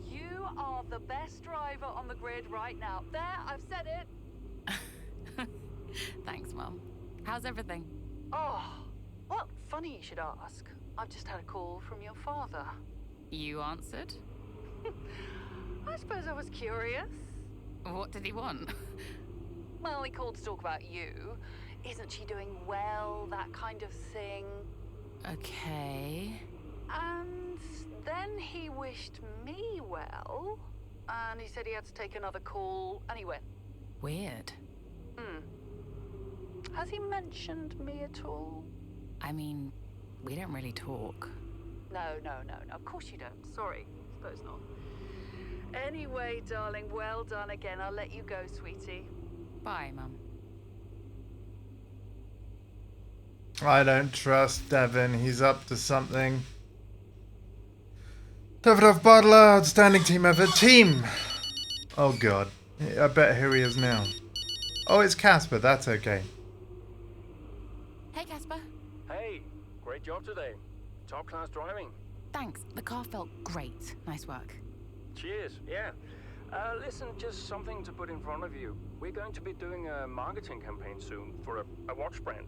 You are the best driver on the grid right now. There, I've said it. Thanks, Mum. How's everything? Oh, well, funny you should ask. I've just had a call from your father. You answered? I suppose I was curious. What did he want? Well, he called to talk about you. Isn't she doing well? That kind of thing. Okay. And then he wished me well. And he said he had to take another call, and he went. Weird. Has he mentioned me at all? I mean, we don't really talk. No. Of course you don't. Sorry. Suppose not. Anyway, darling, well done again. I'll let you go, sweetie. Bye, Mum. I don't trust Devin. He's up to something. Davidoff Butler, outstanding team effort. Team! Oh god. I bet who he is now. Oh, it's Casper. That's okay. Hey, Casper. Hey, great job today. Top class driving. Thanks. The car felt great. Nice work. Cheers, yeah. Listen, just something to put in front of you. We're going to be doing a marketing campaign soon for a watch brand.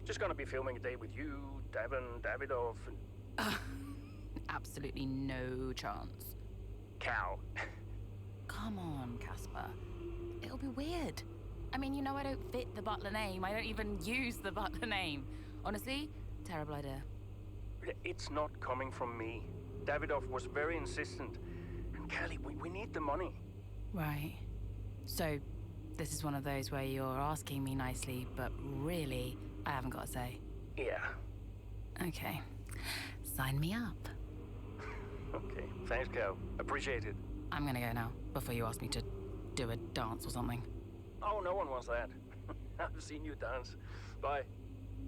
Just gonna be filming a day with you, Devin, Davidoff, and... Absolutely no chance. Cow. Come on, Casper. It'll be weird. I mean, you know I don't fit the Butler name. I don't even use the Butler name. Honestly, terrible idea. It's not coming from me. Davidoff was very insistent. And Callie, we need the money. Right. So, this is one of those where you're asking me nicely, but really, I haven't got a say. Yeah. Okay. Sign me up. Okay. Thanks, Cal. Appreciate it. I'm gonna go now, before you ask me to do a dance or something. Oh, no one wants that. I've seen you dance. Bye.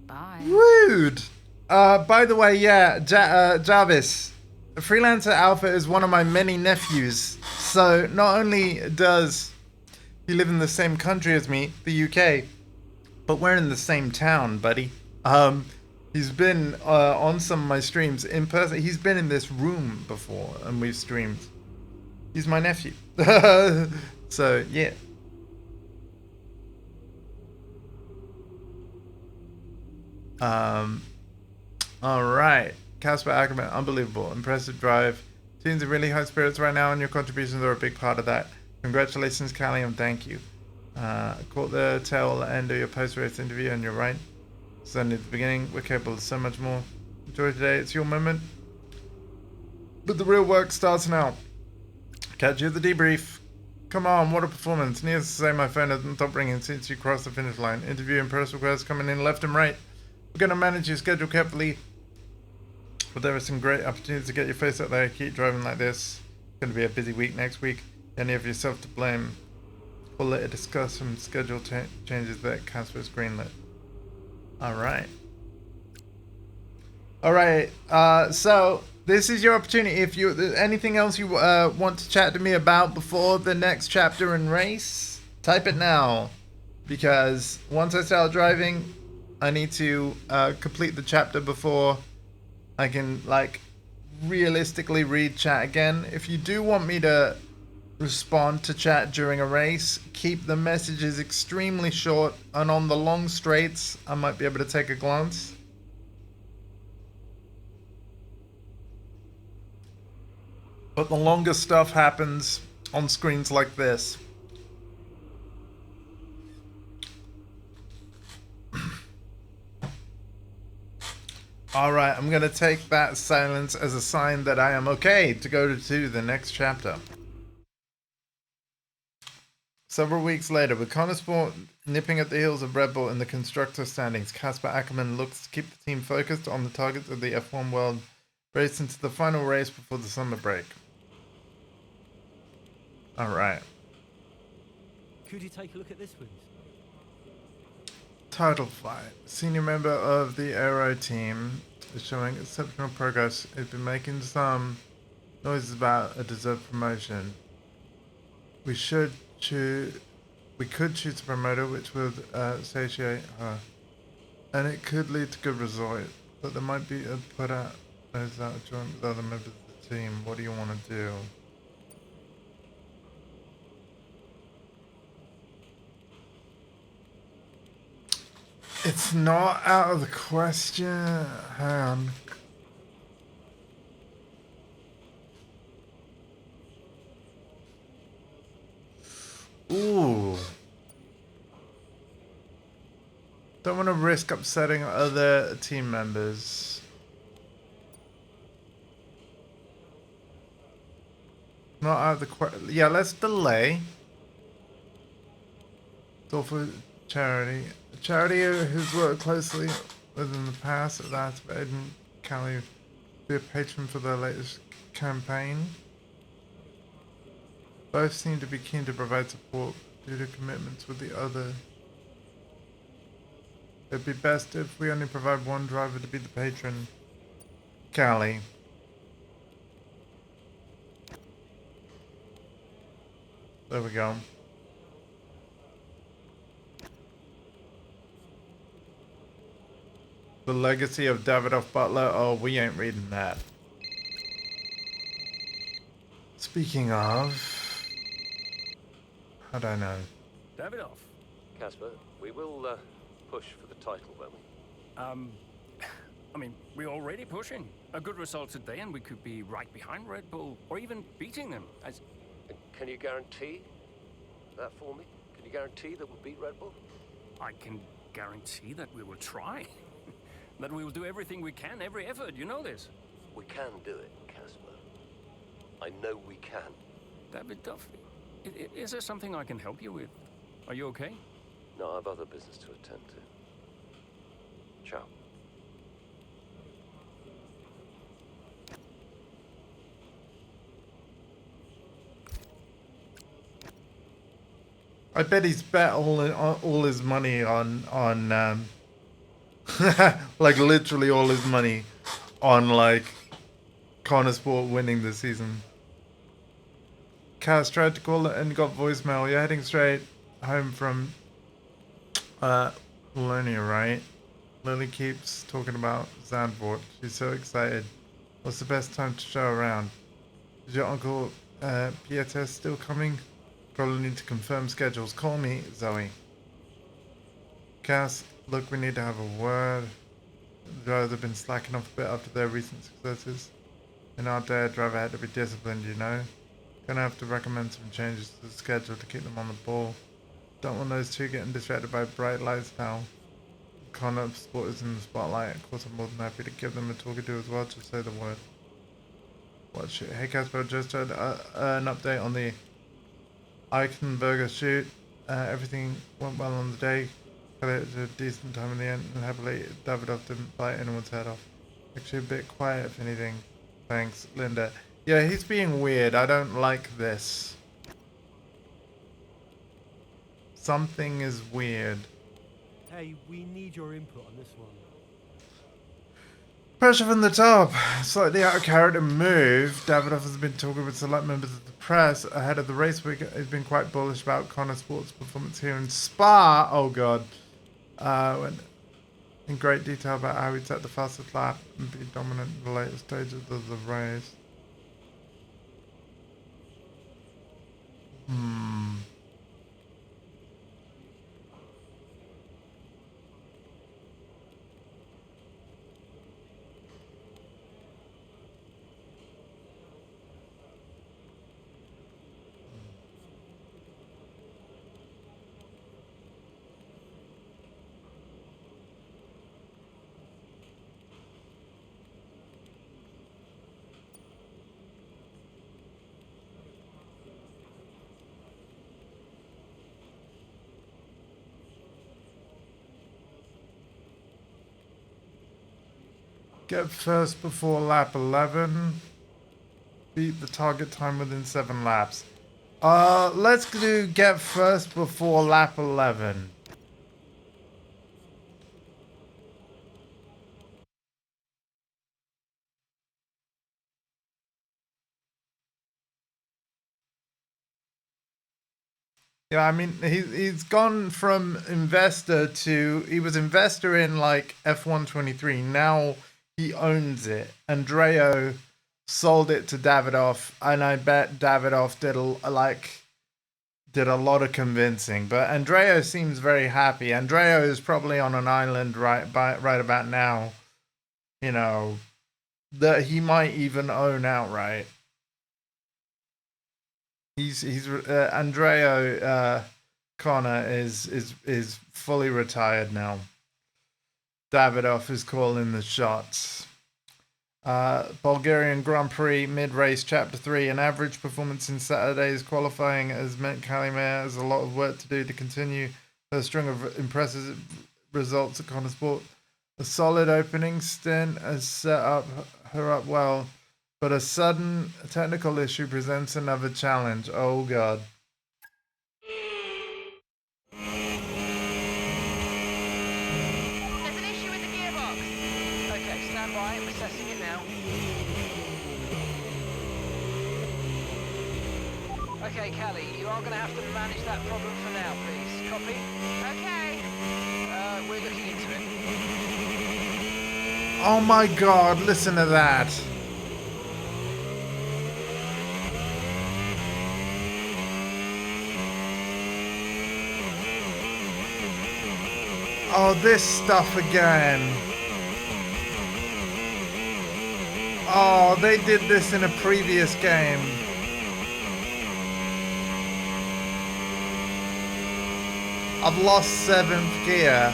Bye. Rude! By the way, yeah, Jarvis. Freelancer Alpha is one of my many nephews. So, not only does he live in the same country as me, the UK, but we're in the same town, buddy. He's been on some of my streams in person. He's been in this room before, and we've streamed. He's my nephew. So, yeah. Alright. Casper Ackerman, unbelievable. Impressive drive. Team's in really high spirits right now, and your contributions are a big part of that. Congratulations, Callie, and thank you. Caught the tail end of your post-race interview, and you're right. It's only the beginning. We're capable of so much more. Enjoy today. It's your moment. But the real work starts now. Catch you at the debrief. Come on, what a performance. Needless to say, my phone hasn't stopped ringing since you crossed the finish line. Interview and press requests coming in left and right. We're going to manage your schedule carefully. But there are some great opportunities to get your face out there. Keep driving like this. It's going to be a busy week next week. Any of yourself to blame. We'll later discuss some schedule changes that Casper's greenlit. Alright. Alright, so this is your opportunity. If you anything else you want to chat to me about before the next chapter and race, type it now. Because once I start driving, I need to complete the chapter before I can, like, realistically read chat again. If you do want me to respond to chat during a race, keep the messages extremely short, and on the long straights, I might be able to take a glance. But the longer stuff happens on screens like this. Alright, I'm going to take that silence as a sign that I am okay to go to the next chapter. Several weeks later, with Connorsport nipping at the heels of Red Bull in the constructor standings, Casper Ackerman looks to keep the team focused on the targets of the F1 World Race into the final race before the summer break. Alright. Could you take a look at this, please? Title fight. Senior member of the Aero team is showing exceptional progress. He's been making some noises about a deserved promotion. We could choose a promoter which would satiate her, and it could lead to good results. But there might be a put out as that joint with other members of the team. What do you want to do? It's not out of the question. Hang on. Ooh. Don't want to risk upsetting other team members. Not out of the question. Yeah, let's delay. It's all for charity. A charity who's worked closely with in the past at that of Aiden Callie be a patron for their latest campaign. Both seem to be keen to provide support due to commitments with the other. It'd be best if we only provide one driver to be the patron. Callie. There we go. The legacy of Davidoff Butler. Oh, we ain't reading that. Speaking of, I don't know. Davidoff. Casper, we will push for the title, won't we? I mean, we're already pushing. A good result today and we could be right behind Red Bull, or even beating them. Can you guarantee that for me? Can you guarantee that we'll beat Red Bull? I can guarantee that we will try. That we will do everything we can, every effort, you know this. We can do it, Casper. I know we can. Davidoff, is there something I can help you with? Are you okay? No, I have other business to attend to. Ciao. I bet he's bet all his money on like literally all his money on like Connorsport winning this season. Cass tried to call it and got voicemail. You're heading straight home from Polonia, right? Lily keeps talking about Zandvoort. She's so excited. What's the best time to show around? Is your uncle Pieter still coming? Probably need to confirm schedules. Call me, Zoe. Cass, look, we need to have a word. The drivers have been slacking off a bit after their recent successes. In our day, a driver had to be disciplined, you know. Gonna have to recommend some changes to the schedule to keep them on the ball. Don't want those two getting distracted by bright lights now. Connorsport is in the spotlight. Of course, I'm more than happy to give them a talking to as well, just say the word. Watch it. Hey Casper, just heard an update on the Eichenberger shoot. Everything went well on the day. Got it to a decent time in the end, and happily Davidoff didn't bite anyone's head off. Actually a bit quiet if anything. Thanks, Linda. Yeah, he's being weird. I don't like this. Something is weird. Hey, we need your input on this one. Pressure from the top. Slightly out of character move. Davidoff has been talking with select members of the press ahead of the race week. He's been quite bullish about Connor Sport's performance here in Spa. Oh god. Went in great detail about how he'd set the fastest lap and be dominant in the later stages of the race. Get first before lap 11. Beat the target time within 7 laps. Let's do get first before lap 11. Yeah, I mean, he's gone from investor to... He was investor in, like, F123. Now he owns it. Andreo sold it to Davidoff, and I bet Davidoff did a lot of convincing. But Andreo seems very happy. Andreo is probably on an island right about now. You know, that he might even own outright. He's Andreo Connor is fully retired now. Davidoff is calling the shots. Bulgarian Grand Prix mid-race Chapter 3. An average performance in Saturday's qualifying has meant Kalimir has a lot of work to do to continue her string of impressive results at Connor Sport. A solid opening stint has set her up well, but a sudden technical issue presents another challenge. Oh god. There's an issue with the gearbox. Okay, stand by. I'm assessing it now. Okay, Callie, you are going to have to manage that problem for now, please. Copy? Okay. We're looking into it. Oh my god, listen to that. Oh, this stuff again. Oh, they did this in a previous game. I've lost 7th gear.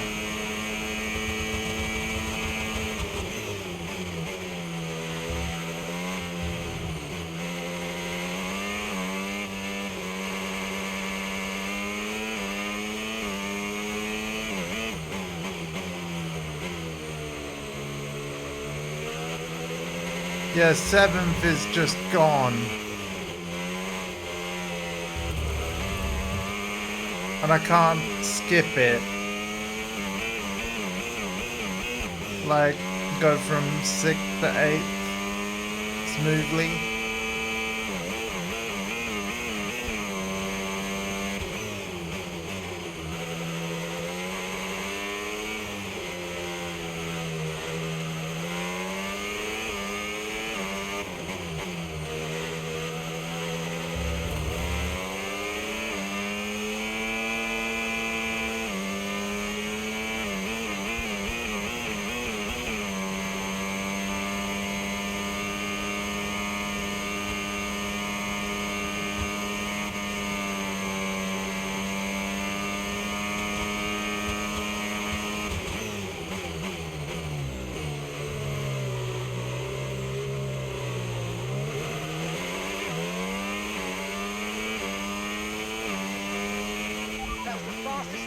Yeah, 7th is just gone. And I can't skip it. Like, go from 6th to 8th smoothly.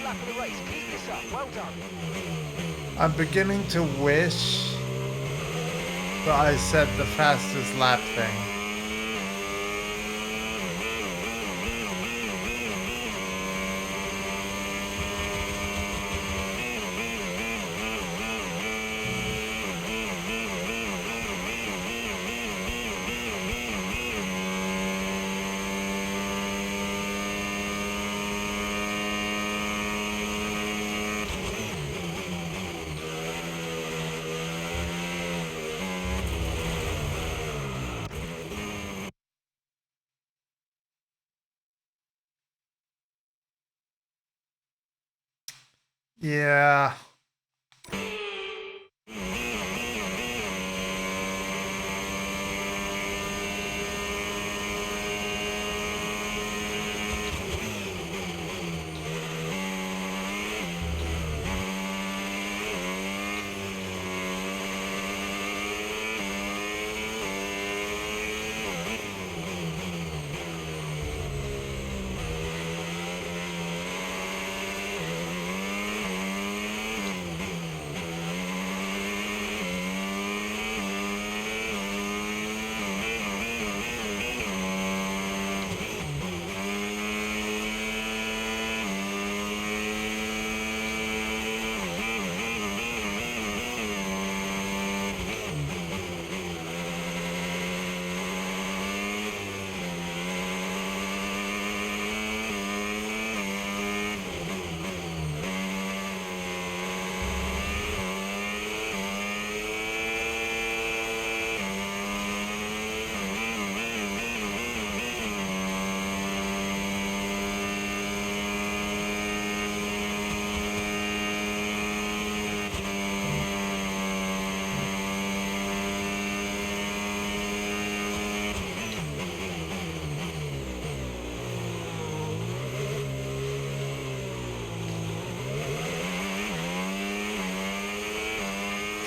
lap of the race. Keep this up. Well done. I'm beginning to wish that I said the fastest lap thing. Yeah.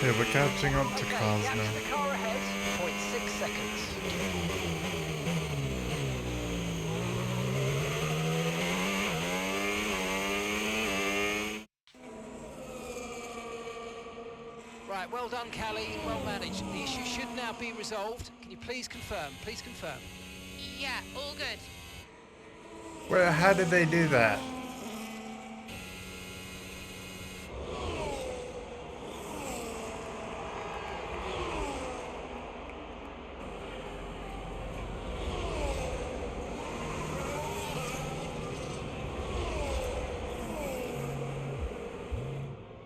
Okay, we're catching up to cars now. The car ahead. 0.6 seconds. Right, well done, Callie. Well managed. The issue should now be resolved. Can you please confirm? Please confirm. Yeah, all good. Where? How did they do that?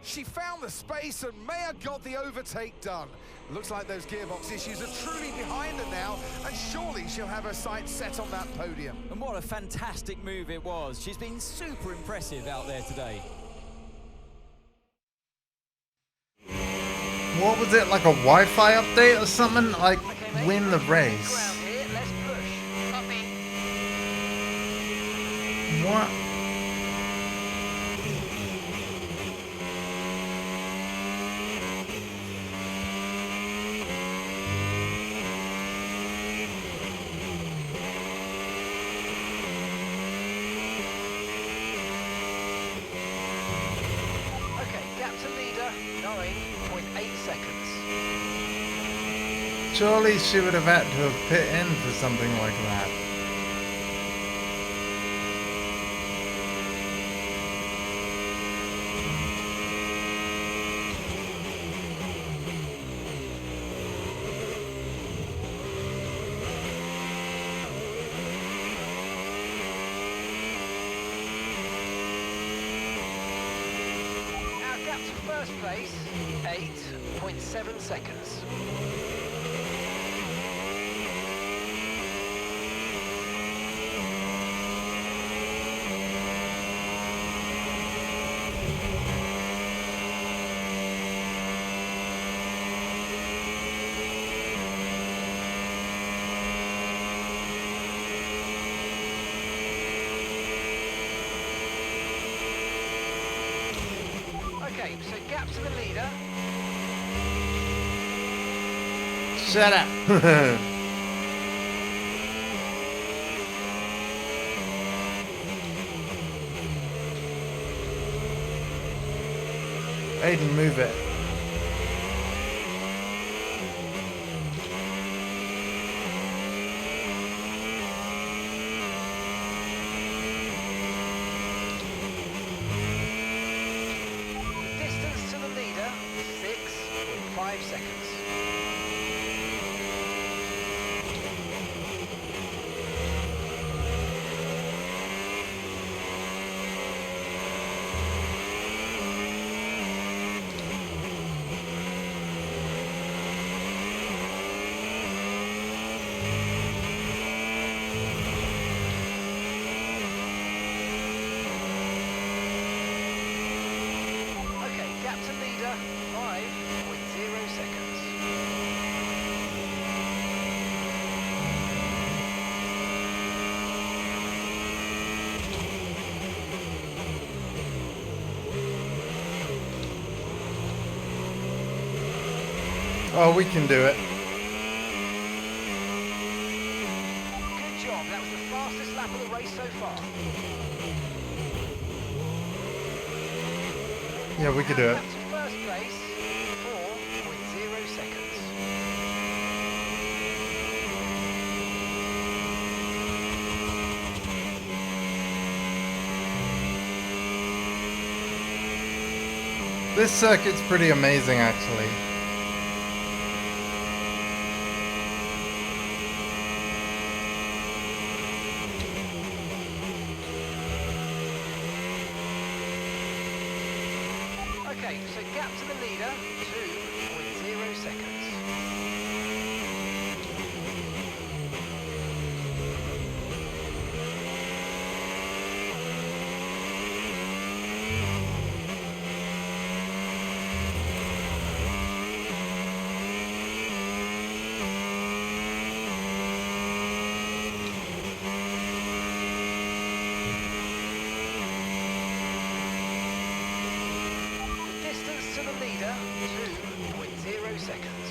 She found the space and Maya got the overtake done. Looks like those gearbox issues are truly behind her now, and surely she'll have her sights set on that podium. And what a fantastic move it was. She's been super impressive out there today. What was it, like a Wi-Fi update or something? Like, win the race. What? Surely she would have had to have pit in for something like that. Our gap to first place, 8.7 seconds. Okay, so gap to the leader. Shut up. Aiden, move it. Distance to the leader, 6.5 seconds. Okay, gap to leader, 5.0 seconds. Oh, we can do it. Good job, that was the fastest lap of the race so far. Yeah, we can do it. Gap to first place, 4.0 seconds. This circuit's pretty amazing, actually. Okay, so gap to the leader, 2.0 seconds. Distance to the leader, 2.0 seconds.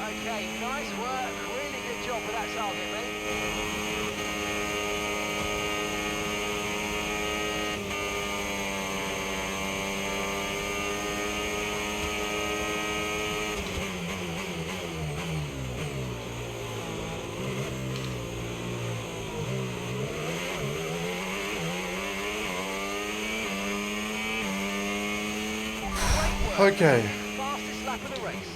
Okay, nice work. Really good job for that target, mate. Okay. Fastest lap of the race.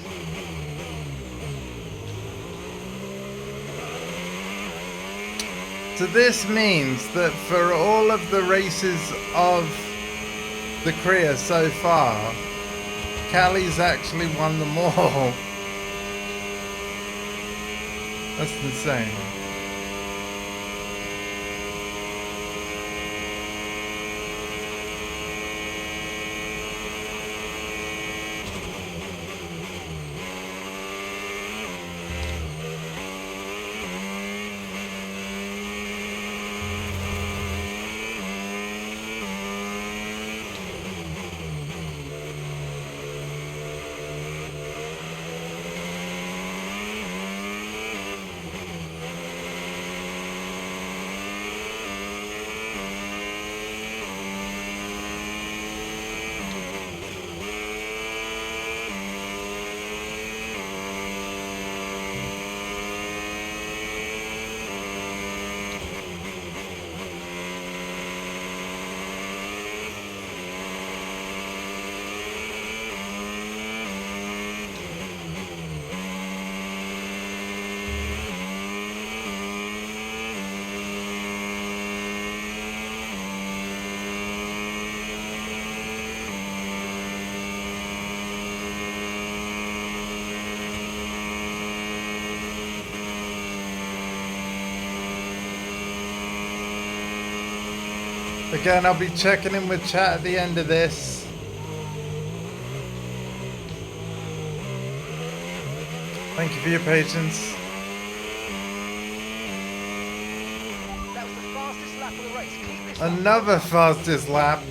So this means that for all of the races of the career so far, Callie's actually won them all. That's insane. Again, I'll be checking in with chat at the end of this. Thank you for your patience. That was the fastest lap of the race. Keep this up. Another fastest lap.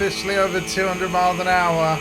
officially over 200 miles an hour.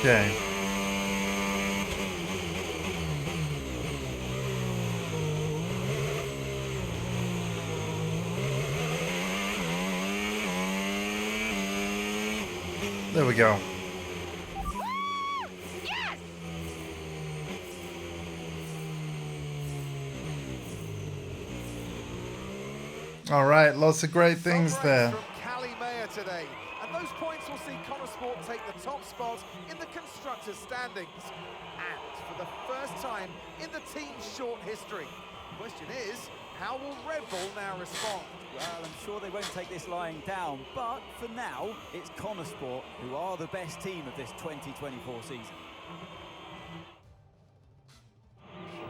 Okay. There we go. All right, lots of great things there. From Cali Mayer today. And those points will see Connor Sport take the top spot in the constructors' standings. And for the first time in the team's short history. The question is, how will Red Bull now respond? Well, I'm sure they won't take this lying down, but for now, it's Connor Sport who are the best team of this 2024 season.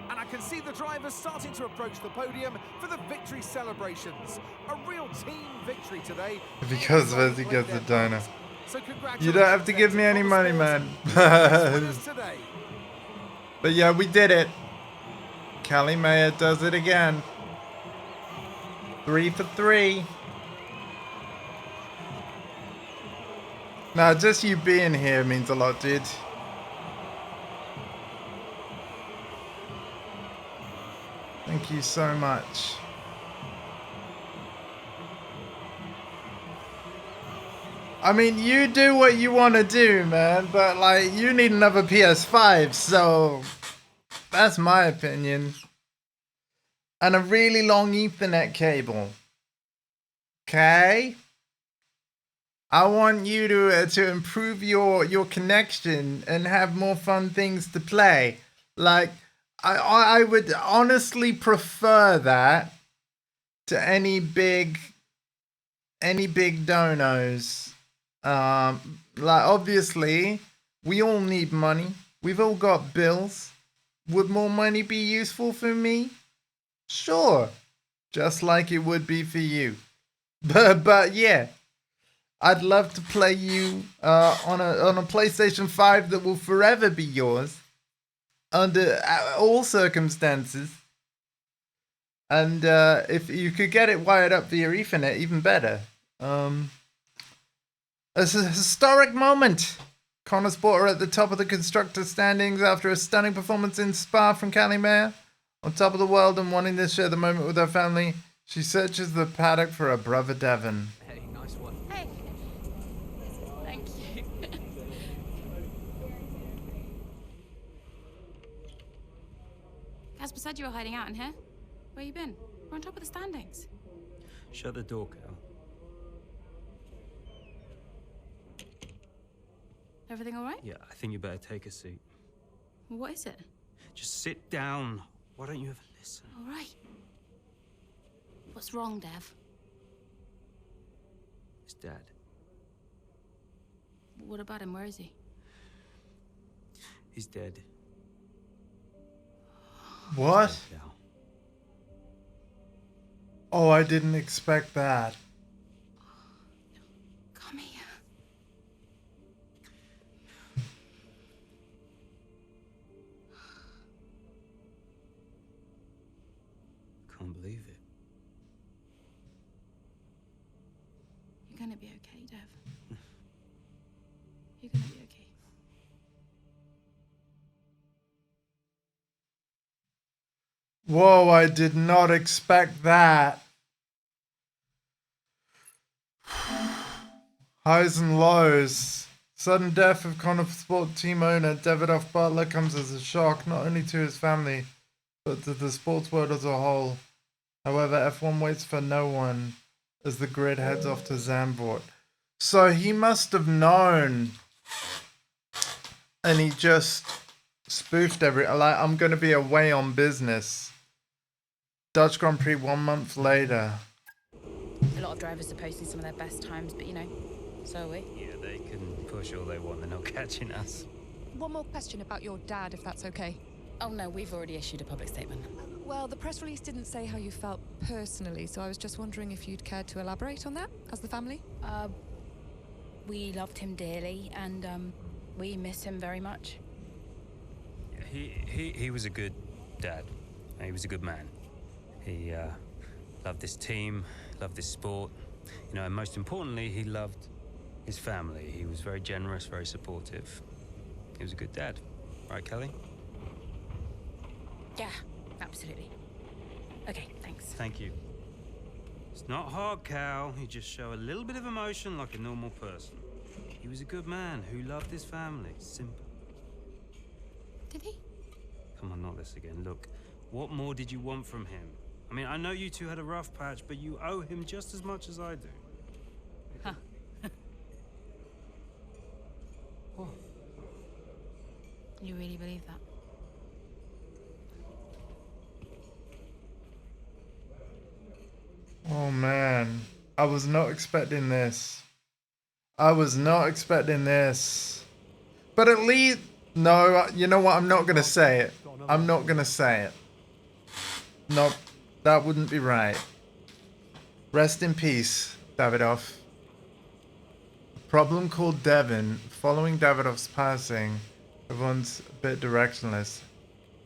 And I can see the drivers starting to approach the podium for the victory celebrations. A real team victory today. Because Vezzy gets the donor. So You don't have to give me any money, man. But yeah, we did it. Cali Mayer does it again. 3 for 3. Now, just you being here means a lot, dude. Thank you so much. I mean, you do what you want to do, man, but like, you need another PS5, so that's my opinion. And a really long Ethernet cable. Okay? I want you to improve your connection and have more fun things to play. Like, I would honestly prefer that to any big donos. Like, obviously, we all need money. We've all got bills. Would more money be useful for me? Sure. Just like it would be for you. But yeah. I'd love to play you on a PlayStation 5 that will forever be yours. Under all circumstances. And if you could get it wired up via Ethernet, even better. It's a historic moment. Connor Sport are at the top of the constructor standings after a stunning performance in Spa from Cali Mayer. On top of the world and wanting to share the moment with her family, she searches the paddock for her brother Devon. Hey, nice one. Hey. Thank you. Casper said you were hiding out in here. Where you been? We're on top of the standings. Shut the door, Cal. Everything all right? Yeah, I think you better take a seat. What is it? Just sit down. Why don't you ever listen? All right. What's wrong, Dev? It's Dad. What about him? Where is he? He's dead. What? He's dead now. Oh, I didn't expect that. Come here. Can't believe it. You're gonna be okay, Dev. You're gonna be okay. Whoa, I did not expect that. Highs and lows. Sudden death of Conesport team owner Davidoff Butler comes as a shock not only to his family, but to the sports world as a whole. However, F1 waits for no one as the grid heads off to Zandvoort. So he must have known, and he just spoofed like, I'm going to be away on business. Dutch Grand Prix 1 month later. A lot of drivers are posting some of their best times, but you know, so are we. Yeah, they can push all they want, they're not catching us. One more question about your dad, if that's okay. Oh no, we've already issued a public statement. Well, the press release didn't say how you felt personally, so I was just wondering if you'd care to elaborate on that, as the family? We loved him dearly, and we miss him very much. Yeah, he was a good dad. He was a good man. He loved this team, loved this sport, you know, and most importantly, he loved his family. He was very generous, very supportive. He was a good dad. Right, Kelly? Yeah, absolutely. Okay, thanks. Thank you. It's not hard, Cal. You just show a little bit of emotion like a normal person. He was a good man who loved his family. Simple. Did he? Come on, not this again. Look, what more did you want from him? I mean, I know you two had a rough patch, but you owe him just as much as I do. Huh. Oh. You really believe that? Oh man, I was not expecting this. I was not expecting this. But at least, no, you know what? I'm not going to say it. I'm not going to say it. No, that wouldn't be right. Rest in peace, Davidoff. A problem called Devon. Following Davidoff's passing, everyone's a bit directionless,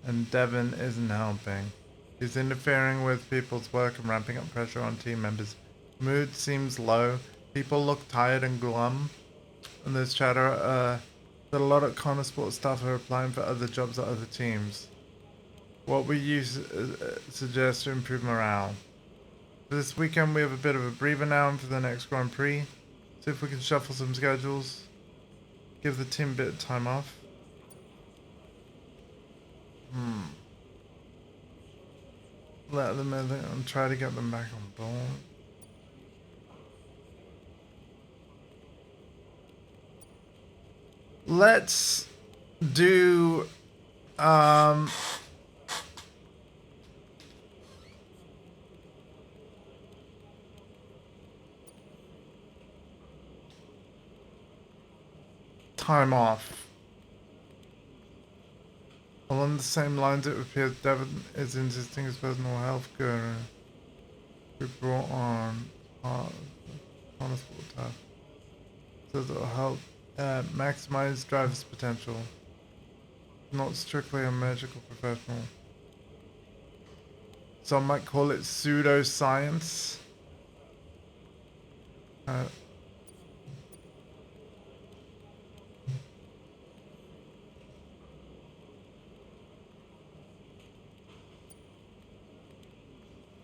and Devon isn't helping. He's interfering with people's work and ramping up pressure on team members. Mood seems low. People look tired and glum. And there's chatter that a lot of Conesport staff are applying for other jobs at other teams. What would you suggest to improve morale? For this weekend we have a bit of a breather now and for the next Grand Prix. See if we can shuffle some schedules. Give the team a bit of time off. Let them in and try to get them back on board. Let's do time off. Along the same lines, it appears Devon is insisting his personal health guru be brought on a sport task. So that will help maximize driver's potential. Not strictly a medical professional. Some might call it pseudoscience.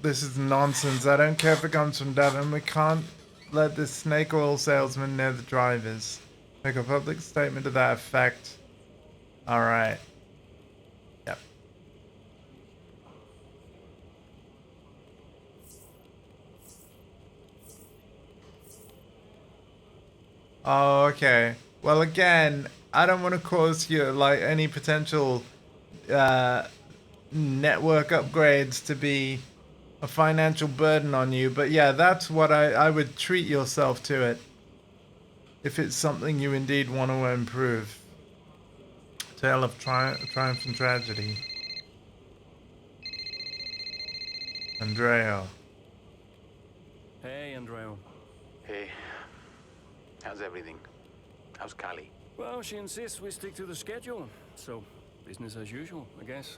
This is nonsense. I don't care if it comes from Devon. We can't let this snake oil salesman near the drivers. Make a public statement to that effect. Alright. Yep. Oh, okay. Well, again, I don't want to cause you, like, any potential network upgrades to be a financial burden on you, but yeah, that's what I would treat yourself to it if it's something you indeed want to improve. Tale of triumph and tragedy. Andreo. Hey, Andreo. Hey, how's everything? How's Kali? Well, she insists we stick to the schedule, so business as usual, I guess.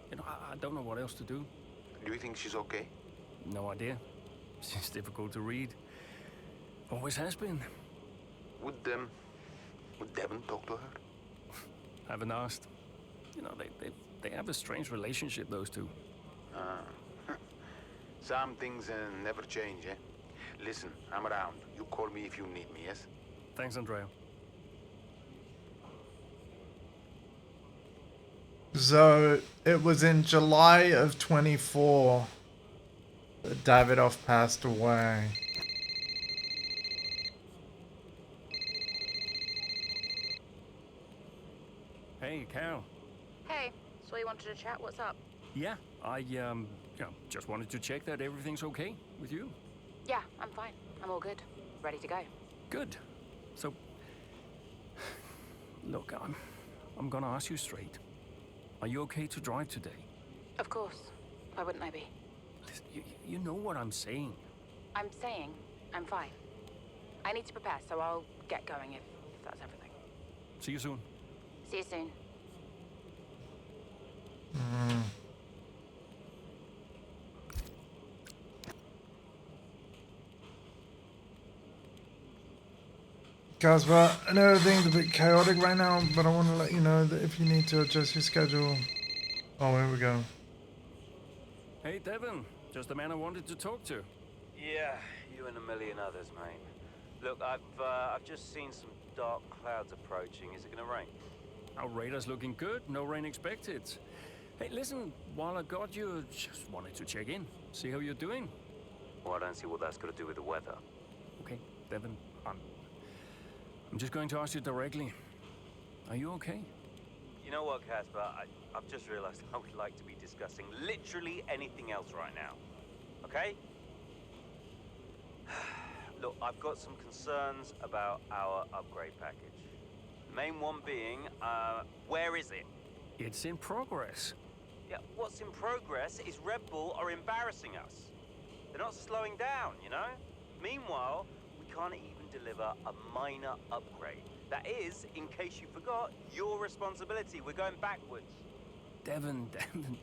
You know, I don't know what else to do. Do you think she's okay? No idea. She's difficult to read. Always has been. Would Devon talk to her? Haven't asked. You know, they have a strange relationship, those two. Some things never change, eh? Listen, I'm around. You call me if you need me, yes? Thanks, Andrea. So it was in July of 24 that Davidoff passed away. Hey, Carol. Hey, so you wanted to chat? What's up? Yeah, I just wanted to check that everything's okay with you. Yeah, I'm fine. I'm all good. Ready to go. Good. So, look, I'm gonna ask you straight. Are you okay to drive today? Of course. Why wouldn't I be? You know what I'm saying. I'm saying I'm fine. I need to prepare, so I'll get going if that's everything. See you soon. See you soon. Guys, well, I know everything's a bit chaotic right now, but I want to let you know that if you need to adjust your schedule... Oh, here we go. Hey, Devin. Just the man I wanted to talk to. Yeah, you and a million others, mate. Look, I've just seen some dark clouds approaching. Is it gonna rain? Our radar's looking good. No rain expected. Hey, listen, while I got you, just wanted to check in. See how you're doing. Well, I don't see what that's got to do with the weather. Okay, Devin, I'm just going to ask you directly. Are you okay? You know what, Casper? I've just realized I would like to be discussing literally anything else right now. Okay? Look, I've got some concerns about our upgrade package. The main one being, where is it? It's in progress. Yeah, what's in progress is Red Bull are embarrassing us. They're not slowing down, you know? Meanwhile, we can't even deliver a minor upgrade. That is, in case you forgot, your responsibility. We're going backwards. Devin,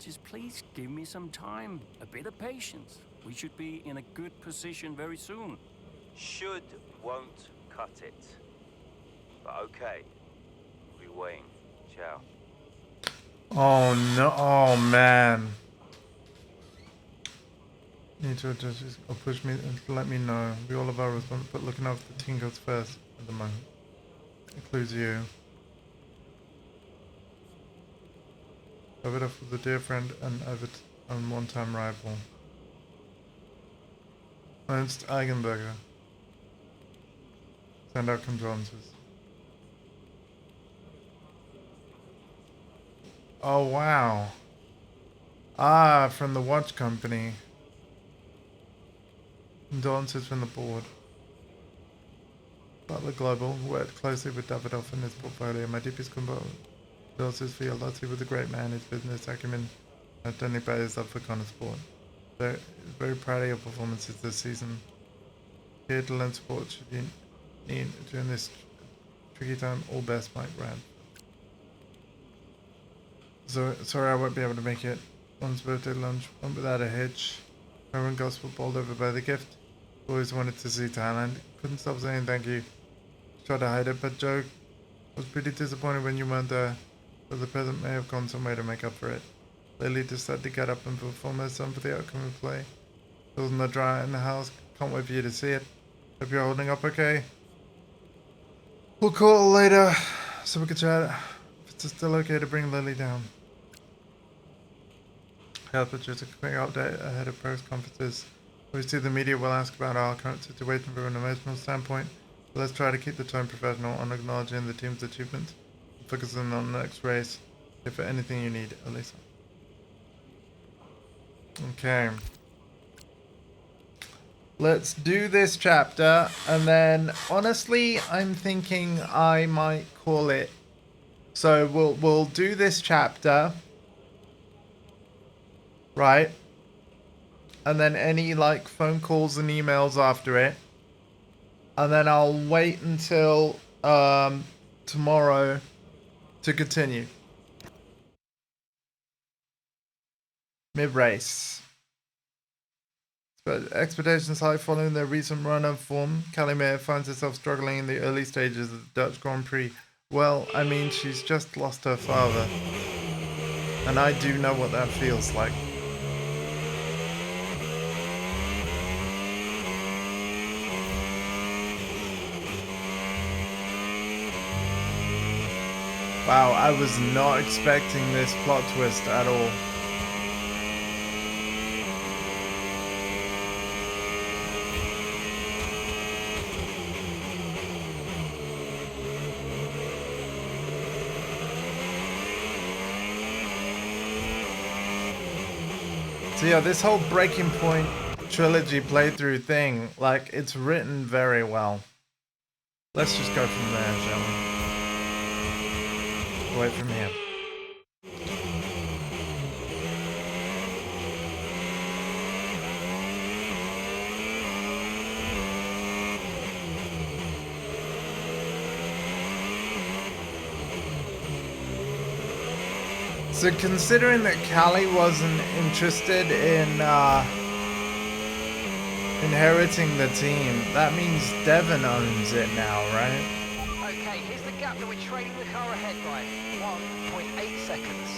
just please give me some time. A bit of patience. We should be in a good position very soon. Should won't cut it. But okay. We'll be waiting. Ciao. Oh no, oh man. Need to adjust this or push me and let me know. We all have our response, but looking after the team goes first at the moment. Includes you. Davidoff was a dear friend and one-time rival. Ernst Eigenberger. Send out condolences. Oh wow. Ah, from the watch company. Condolences from the board. Butler Global worked closely with Davidoff in his portfolio. My deepest condolences for your loss. He was a great man. His business acumen not only by his love for Connor Sport. So, very proud of your performances this season. Here to learn sport should you need during this tricky time. All best, Mike Brad. So, sorry I won't be able to make it. One's birthday lunch went without a hitch. Everyone gospel bowled over by the gift. Always wanted to see Thailand. Couldn't stop saying thank you. Tried to hide it, but Joe was pretty disappointed when you weren't there. But the present may have gone some way to make up for it. Lily decided to get up and perform her song for the upcoming play. It was not dry in the house. Can't wait for you to see it. Hope you're holding up okay. We'll call later so we can chat. If it's still okay to bring Lily down. Health just a quick update ahead of press conferences. Obviously the media will ask about our current situation from an emotional standpoint, but let's try to keep the tone professional on acknowledging the team's achievements and focusing on the next race. If for anything you need, Elisa. Okay. Let's do this chapter, and then honestly I'm thinking I might call it. So we'll do this chapter. Right. And then any like phone calls and emails after it. And then I'll wait until tomorrow to continue. Mid-race. But expectations high following their recent run of form. Calimere finds herself struggling in the early stages of the Dutch Grand Prix. Well, I mean, she's just lost her father. And I do know what that feels like. Wow, I was not expecting this plot twist at all. So yeah, this whole Breaking Point trilogy playthrough thing, like, it's written very well. Let's just go from there, shall we? Wait from here. So considering that Callie wasn't interested in inheriting the team, that means Devon owns it now, right? Okay, here's the gap that we're trailing the car ahead by. 1.8 seconds.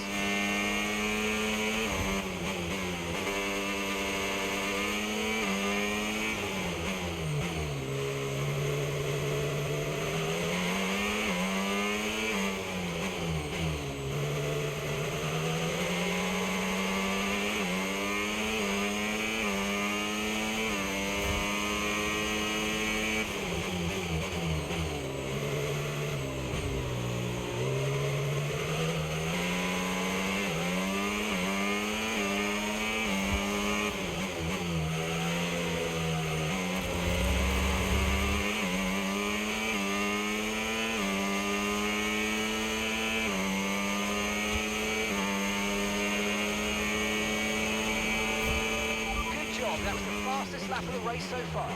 That was the fastest lap of the race so far.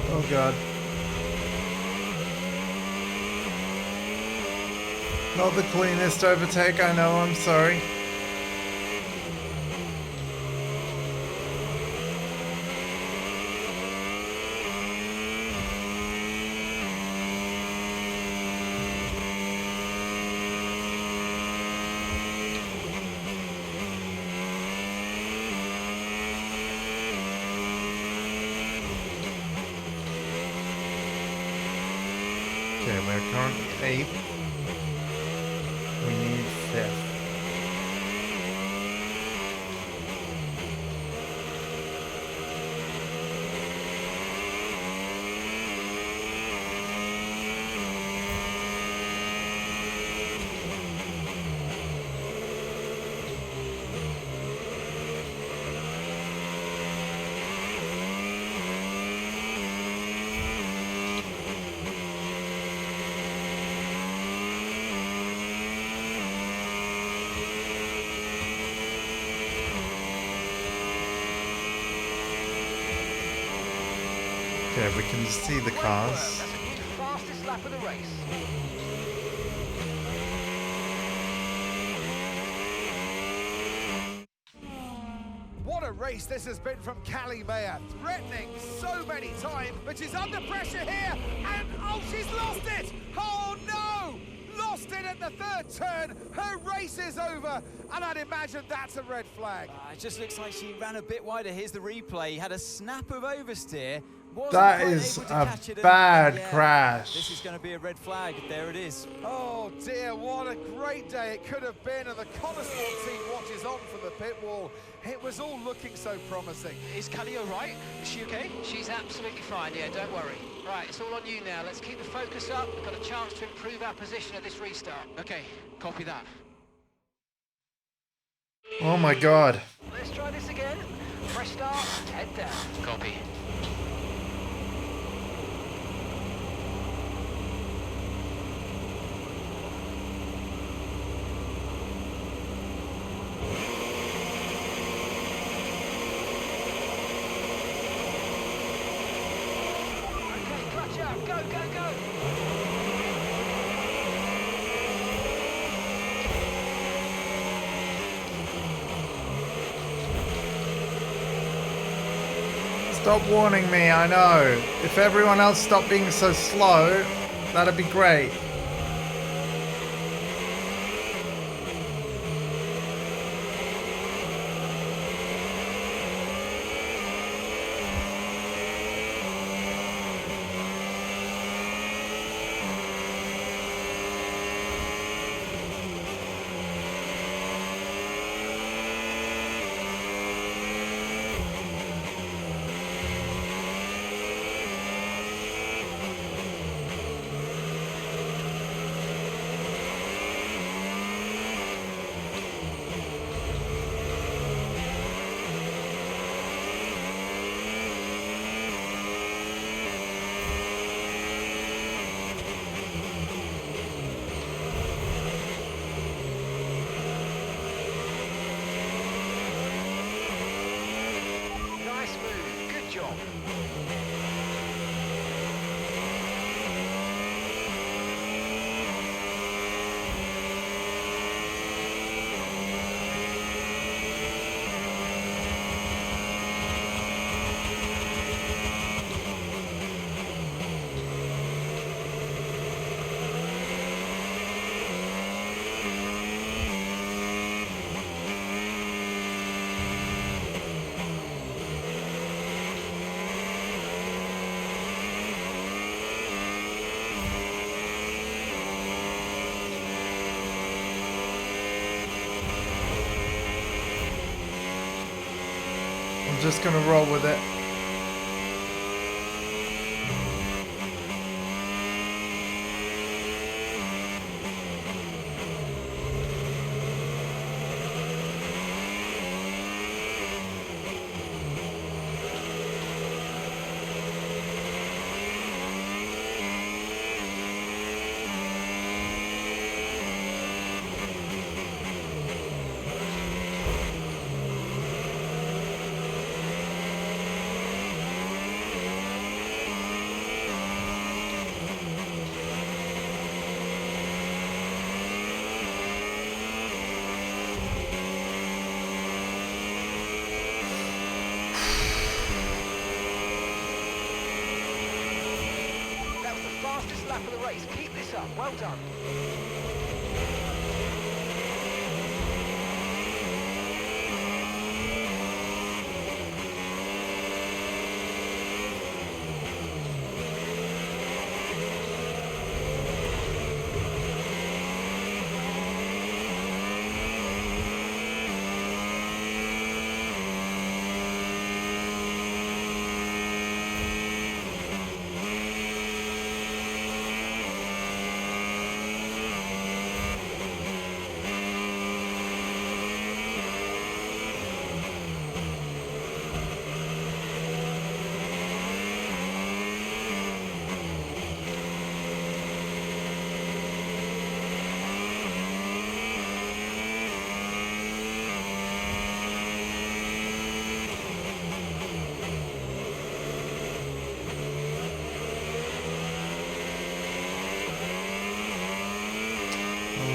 Oh god. Not the cleanest overtake, I know, I'm sorry. Okay, we're currently 8th. We need 5th. Okay, we can see the cars. That's a new fastest lap of the race. What a race this has been from Callie Mayer, threatening so many times, but she's under pressure here, and oh, she's lost it! Oh no! Lost it at the third turn, her race is over, and I'd imagine that's a red flag. It just looks like she ran a bit wider. Here's the replay, had a snap of oversteer. That is a bad crash. This is going to be a red flag. There it is. Oh dear, what a great day it could have been, and the Connosport team watches on from the pit wall. It was all looking so promising. Is Callie all right? Is she okay? She's absolutely fine, yeah, don't worry. Right, it's all on you now. Let's keep the focus up. We've got a chance to improve our position at this restart. Okay, copy that. Oh my god. Let's try this again. Fresh start, head down. Copy. Go, go, go! Stop warning me, I know. If everyone else stopped being so slow, that'd be great. I'm just gonna roll with it. That was the fastest lap of the race. Keep this up. Well done.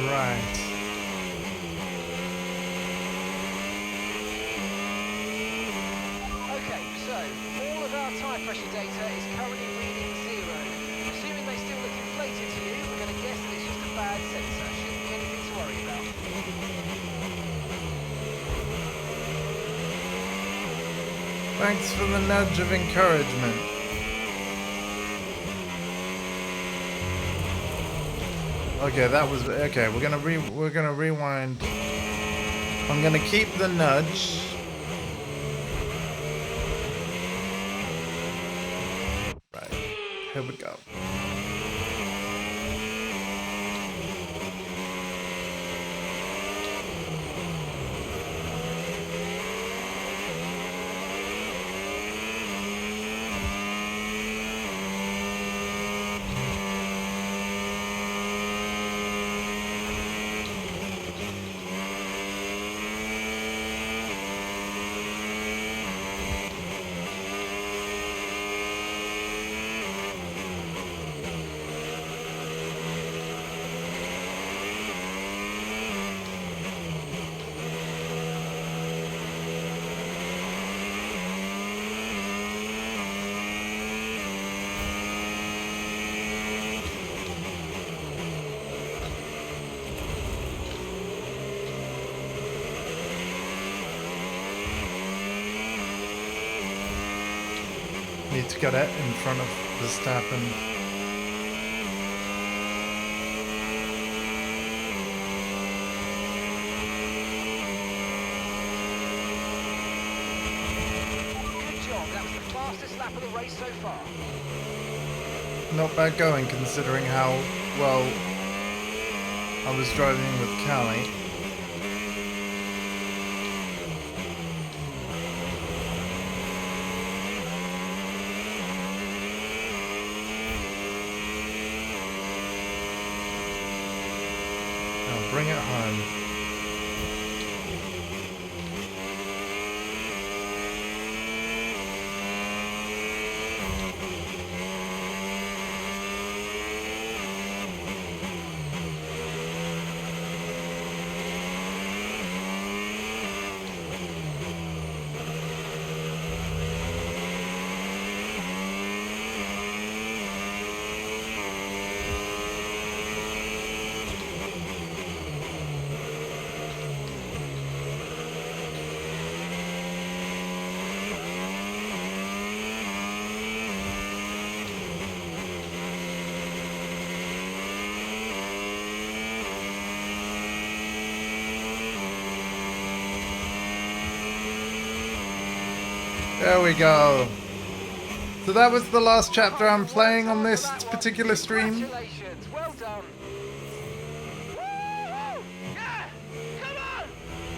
Right. Okay, so all of our tyre pressure data is currently reading 0. Assuming they still look inflated to you, we're going to guess that it's just a bad sensor. Shouldn't be anything to worry about. Thanks for the nudge of encouragement. Okay, that was okay. We're gonna rewind. I'm gonna keep the nudge. Right, here we go. Need to get it in front of Verstappen. Good job. That was the fastest lap of the race so far. Not bad going considering how well I was driving with Callie. Now bring it home. There we go. So that was the last chapter I'm playing on this particular stream. Congratulations, well done.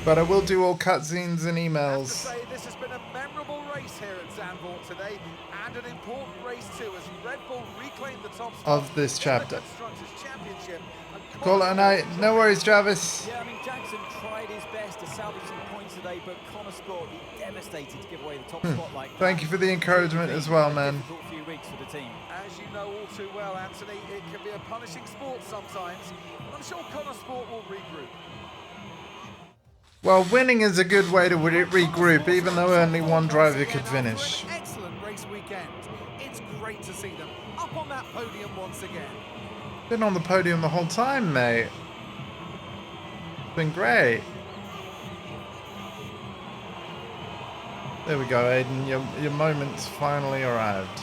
But I will do all cutscenes and I have to emails say, this has been a memorable race here at Zandvoort today, and an important race too, as Red Bull reclaimed the top spot of this in chapter. the Constructors' Championship. And Call it a night. No worries, Travis. Yeah, I mean, Jackson tried his best to salvage some points today, but Connor Sport would be devastated to give away the top spot like that. Thank you for the encouragement as well, man. Difficult few weeks for the team. As you know all too well, Anthony, it can be a punishing sport sometimes. I'm sure Connor Sport will regroup. Well, winning is a good way to regroup, even though only one driver could finish. Excellent race weekend. It's great to see them up on that podium once again. Been on the podium the whole time, mate. It's been great. There we go, Aiden. Your moment's finally arrived.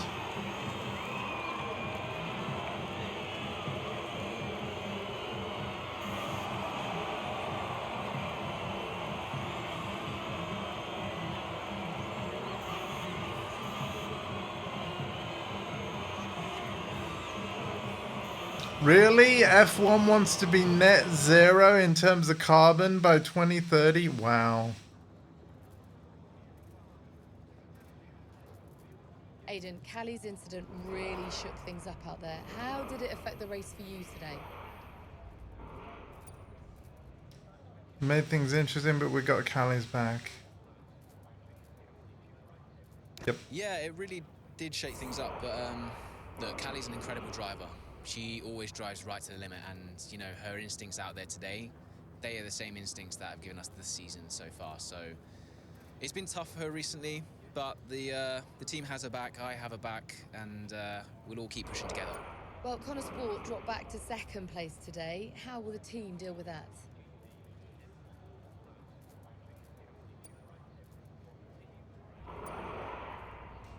Really? F1 wants to be net zero in terms of carbon by 2030? Wow. Aidan, Callie's incident really shook things up out there. How did it affect the race for you today? Made things interesting, but we got Callie's back. Yep. Yeah, it really did shake things up, but look, Callie's an incredible driver. She always drives right to the limit, and you know, her instincts out there today, they are the same instincts that have given us the season so far. So it's been tough for her recently, but the team has her back, I have her back, and we'll all keep pushing together. Well, Connor Sport dropped back to second place today. How will the team deal with that?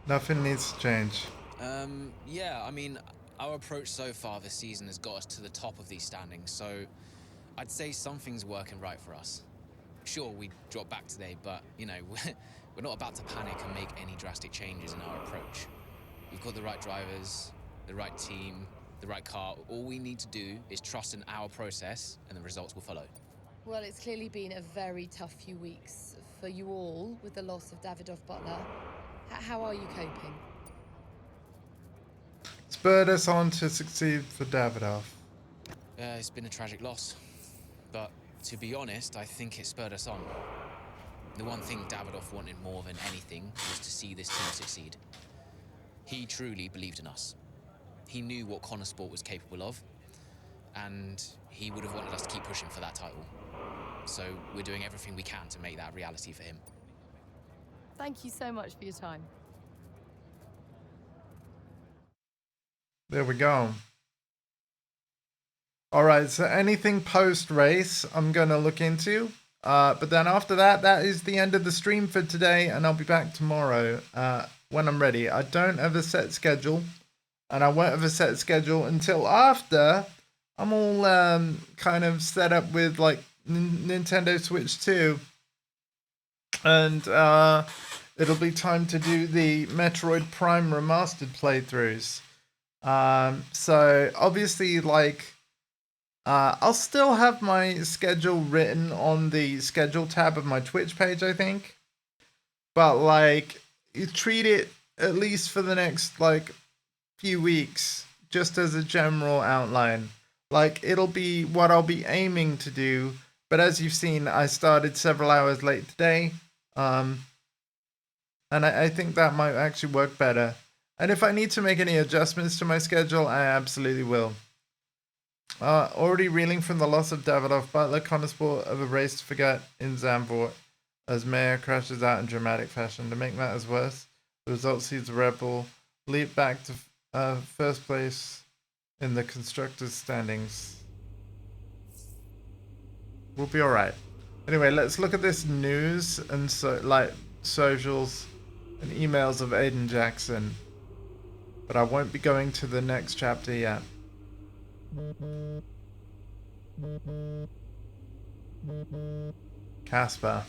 Nothing needs to change. Yeah, I mean, our approach so far this season has got us to the top of these standings, so I'd say something's working right for us. Sure, we dropped back today, but, you know, we're not about to panic and make any drastic changes in our approach. We've got the right drivers, the right team, the right car. All we need to do is trust in our process, and the results will follow. Well, it's clearly been a very tough few weeks for you all with the loss of Davidoff Butler. How are you coping? Spurred us on to succeed for Davidoff. It's been a tragic loss, but to be honest, I think it spurred us on. The one thing Davidoff wanted more than anything was to see this team succeed. He truly believed in us. He knew what Connor Sport was capable of, and he would have wanted us to keep pushing for that title. So we're doing everything we can to make that a reality for him. Thank you so much for your time. There we go. Alright, so anything post-race I'm going to look into. But then after that, that is the end of the stream for today, and I'll be back tomorrow when I'm ready. I don't have a set schedule, and I won't have a set schedule until after I'm all kind of set up with like Nintendo Switch 2. And it'll be time to do the Metroid Prime Remastered playthroughs. So obviously, like, I'll still have my schedule written on the schedule tab of my Twitch page, I think. But like, you treat it at least for the next like few weeks, just as a general outline. Like, it'll be what I'll be aiming to do. But as you've seen, I started several hours late today. And I think that might actually work better. And if I need to make any adjustments to my schedule, I absolutely will. Already reeling from the loss of Davidoff Butler, Connor Sport of a race to forget in Zandvoort as Mayer crashes out in dramatic fashion. To make matters worse, the result sees the Red Bull leap back to first place in the constructors' standings. We'll be alright. Anyway, let's look at this news and socials and emails of Aiden Jackson. But I won't be going to the next chapter yet. Casper.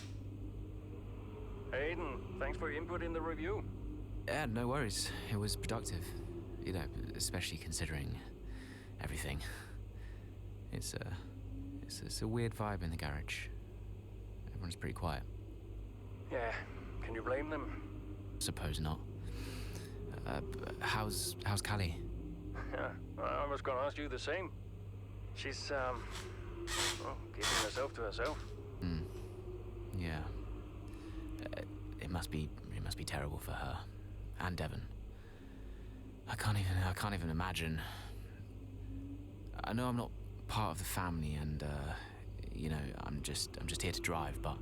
Aiden, thanks for your input in the review. Yeah, no worries. It was productive. You know, especially considering everything. It's a weird vibe in the garage. Everyone's pretty quiet. Yeah, can you blame them? Suppose not. How's Callie? Yeah, I was gonna ask you the same. She's, keeping herself to herself. Yeah. It must be terrible for her. And Devon. I can't even imagine. I know I'm not part of the family and, you know, I'm just here to drive, but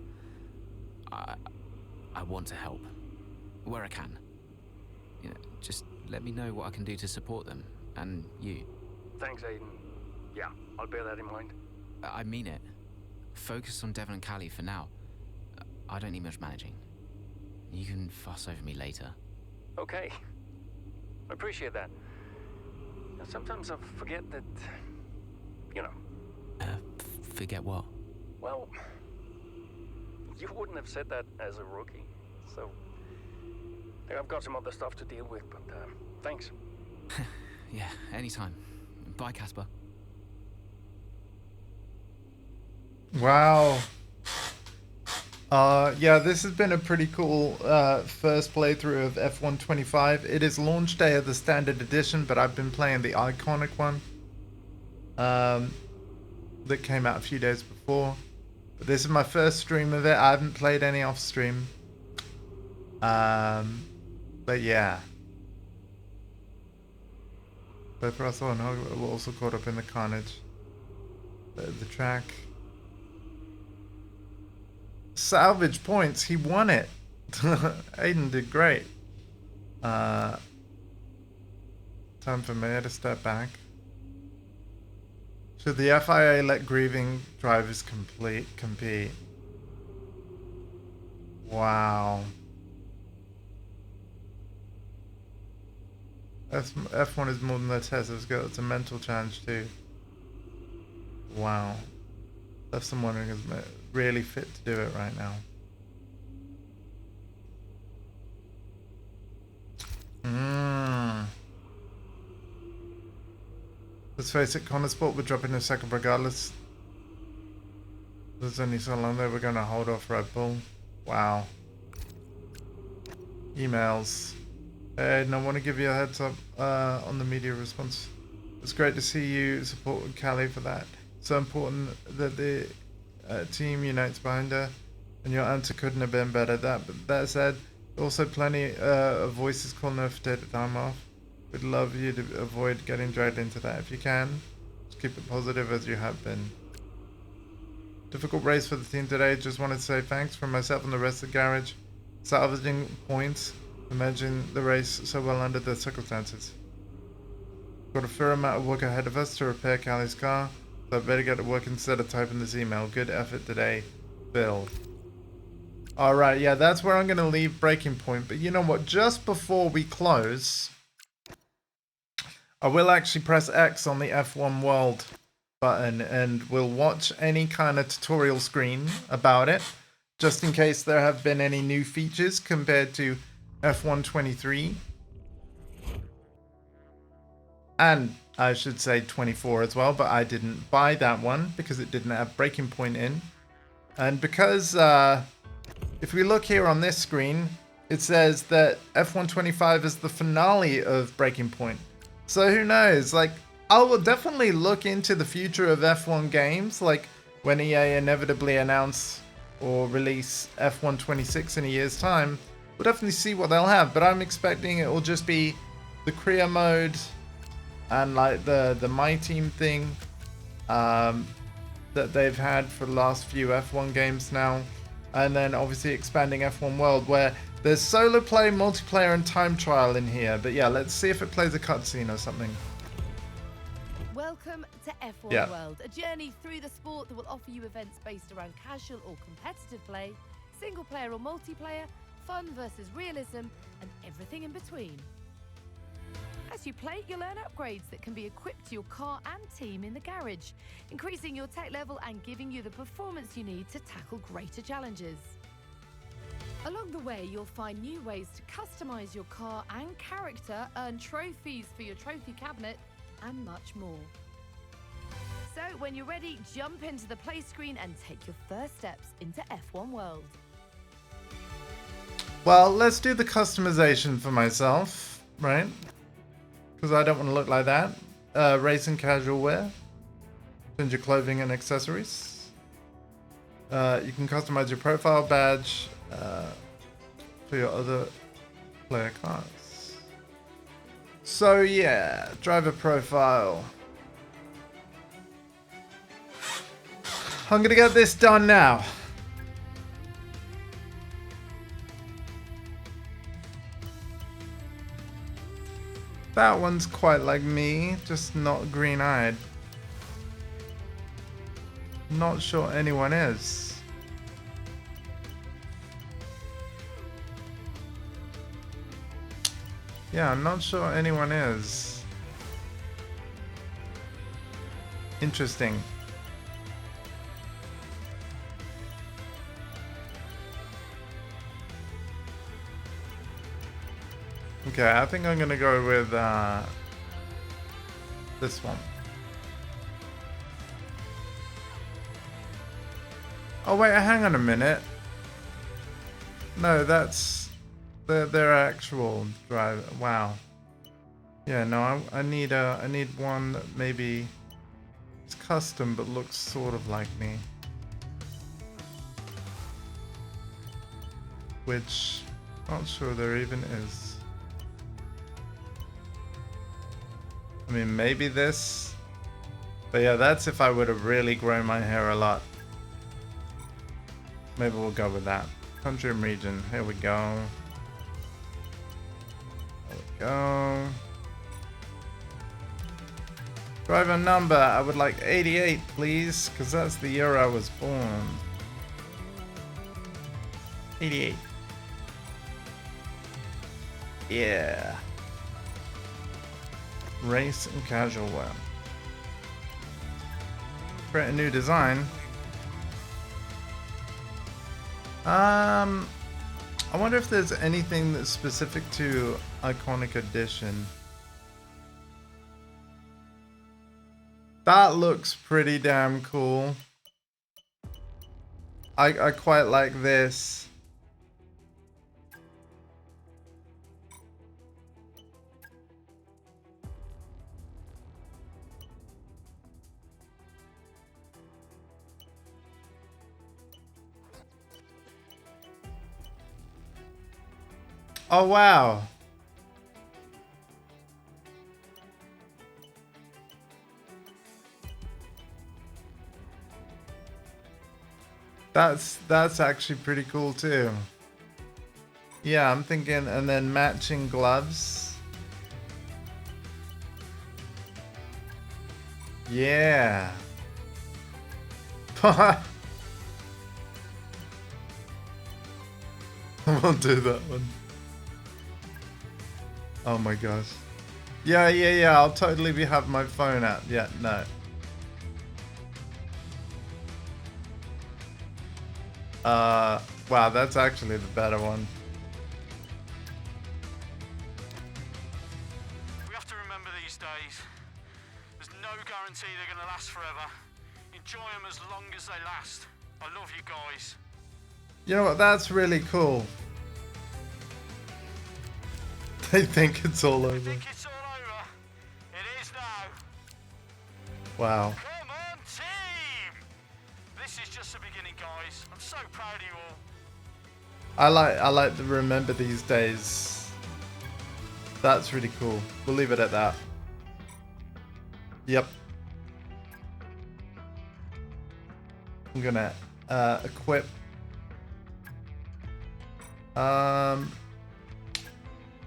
I want to help. Where I can. You know, just let me know what I can do to support them. And you. Thanks, Aiden. Yeah, I'll bear that in mind. I mean it. Focus on Devon and Callie for now. I don't need much managing. You can fuss over me later. Okay. I appreciate that. Sometimes I forget that, you know. Forget what? Well, you wouldn't have said that as a rookie, so I've got some other stuff to deal with, but thanks. Yeah, anytime. Bye, Casper. Wow. Yeah, this has been a pretty cool first playthrough of F1 25. It is launch day of the standard edition, but I've been playing the iconic one that came out a few days before. But this is my first stream of it. I haven't played any off stream. But yeah. Both Russell and Hogwarts were also caught up in the carnage. The track. Salvage points. He won it. Aiden did great. Time for Mayor to step back. Should the FIA let grieving drivers compete? Wow. F1 is more than a test. It's a mental challenge too. Wow. Left some wondering is really fit to do it right now. Let's face it, Connor Sport would drop in a second regardless. There's only so long that we're going to hold off Red Bull. Wow. Emails. Hey, I want to give you a heads up on the media response. It's great to see you support Callie for that. So important that the team unites behind her, and your answer couldn't have been better. That said, also plenty of voices calling her for take time off. We'd love you to avoid getting dragged into that if you can. Just keep it positive as you have been. Difficult race for the team today. Just wanted to say thanks from myself and the rest of the garage. Salvaging points and managing the race so well under the circumstances. Got a fair amount of work ahead of us to repair Callie's car. So I better get to work instead of typing this email. Good effort today, Bill. Alright, yeah, that's where I'm going to leave Breaking Point. But you know what? Just before we close, I will actually press X on the F1 World button and we'll watch any kind of tutorial screen about it. Just in case there have been any new features compared to F1 23. And I should say 24 as well, but I didn't buy that one because it didn't have Breaking Point in. And because if we look here on this screen, it says that F1 25 is the finale of Breaking Point. So who knows? Like, I will definitely look into the future of F1 games, like when EA inevitably announce or release F1 26 in a year's time. We'll definitely see what they'll have, but I'm expecting it will just be the career mode and like the My Team thing that they've had for the last few F1 games now, and then obviously expanding F1 World where there's solo play, multiplayer, and time trial in here. But yeah, let's see if it plays a cutscene or something. Welcome to F1 World, a journey through the sport that will offer you events based around casual or competitive play, single player or multiplayer, fun versus realism, and everything in between. As you play, you'll earn upgrades that can be equipped to your car and team in the garage, increasing your tech level and giving you the performance you need to tackle greater challenges. Along the way, you'll find new ways to customize your car and character, earn trophies for your trophy cabinet, and much more. So when you're ready, jump into the play screen and take your first steps into F1 World. Well, let's do the customization for myself, right? Because I don't want to look like that. Racing casual wear. Change your clothing and accessories. You can customize your profile badge for your other player cars. So yeah, driver profile. I'm gonna get this done now. That one's quite like me, just not green-eyed. Not sure anyone is. Yeah, I'm not sure anyone is. Interesting. Okay, I think I'm gonna go with this one. Oh wait, hang on a minute. No, that's their actual driver. Wow. Yeah, no, I need one that maybe is custom but looks sort of like me. Which, not sure there even is. I mean, maybe this. But yeah, that's if I would have really grown my hair a lot. Maybe we'll go with that. Country and region. Here we go. There we go. Driver number. I would like 88, please. Because that's the year I was born. 88. Yeah. Race and casual wear. Create a new design. I wonder if there's anything that's specific to Iconic Edition. That looks pretty damn cool. I quite like this. Oh wow. That's actually pretty cool too. Yeah, I'm thinking, and then matching gloves. Yeah. I won't do that one. Oh my gosh. Yeah, I'll totally have my phone out. Yeah, no. Wow, that's actually the better one. We have to remember these days, there's no guarantee they're going to last forever. Enjoy them as long as they last. I love you guys. You know what? That's really cool. They think it's all over. Think it's all over? It is now. Wow. Come on, team! This is just the beginning, guys. I'm so proud of you all. I like to remember these days. That's really cool. We'll leave it at that. Yep. I'm gonna equip.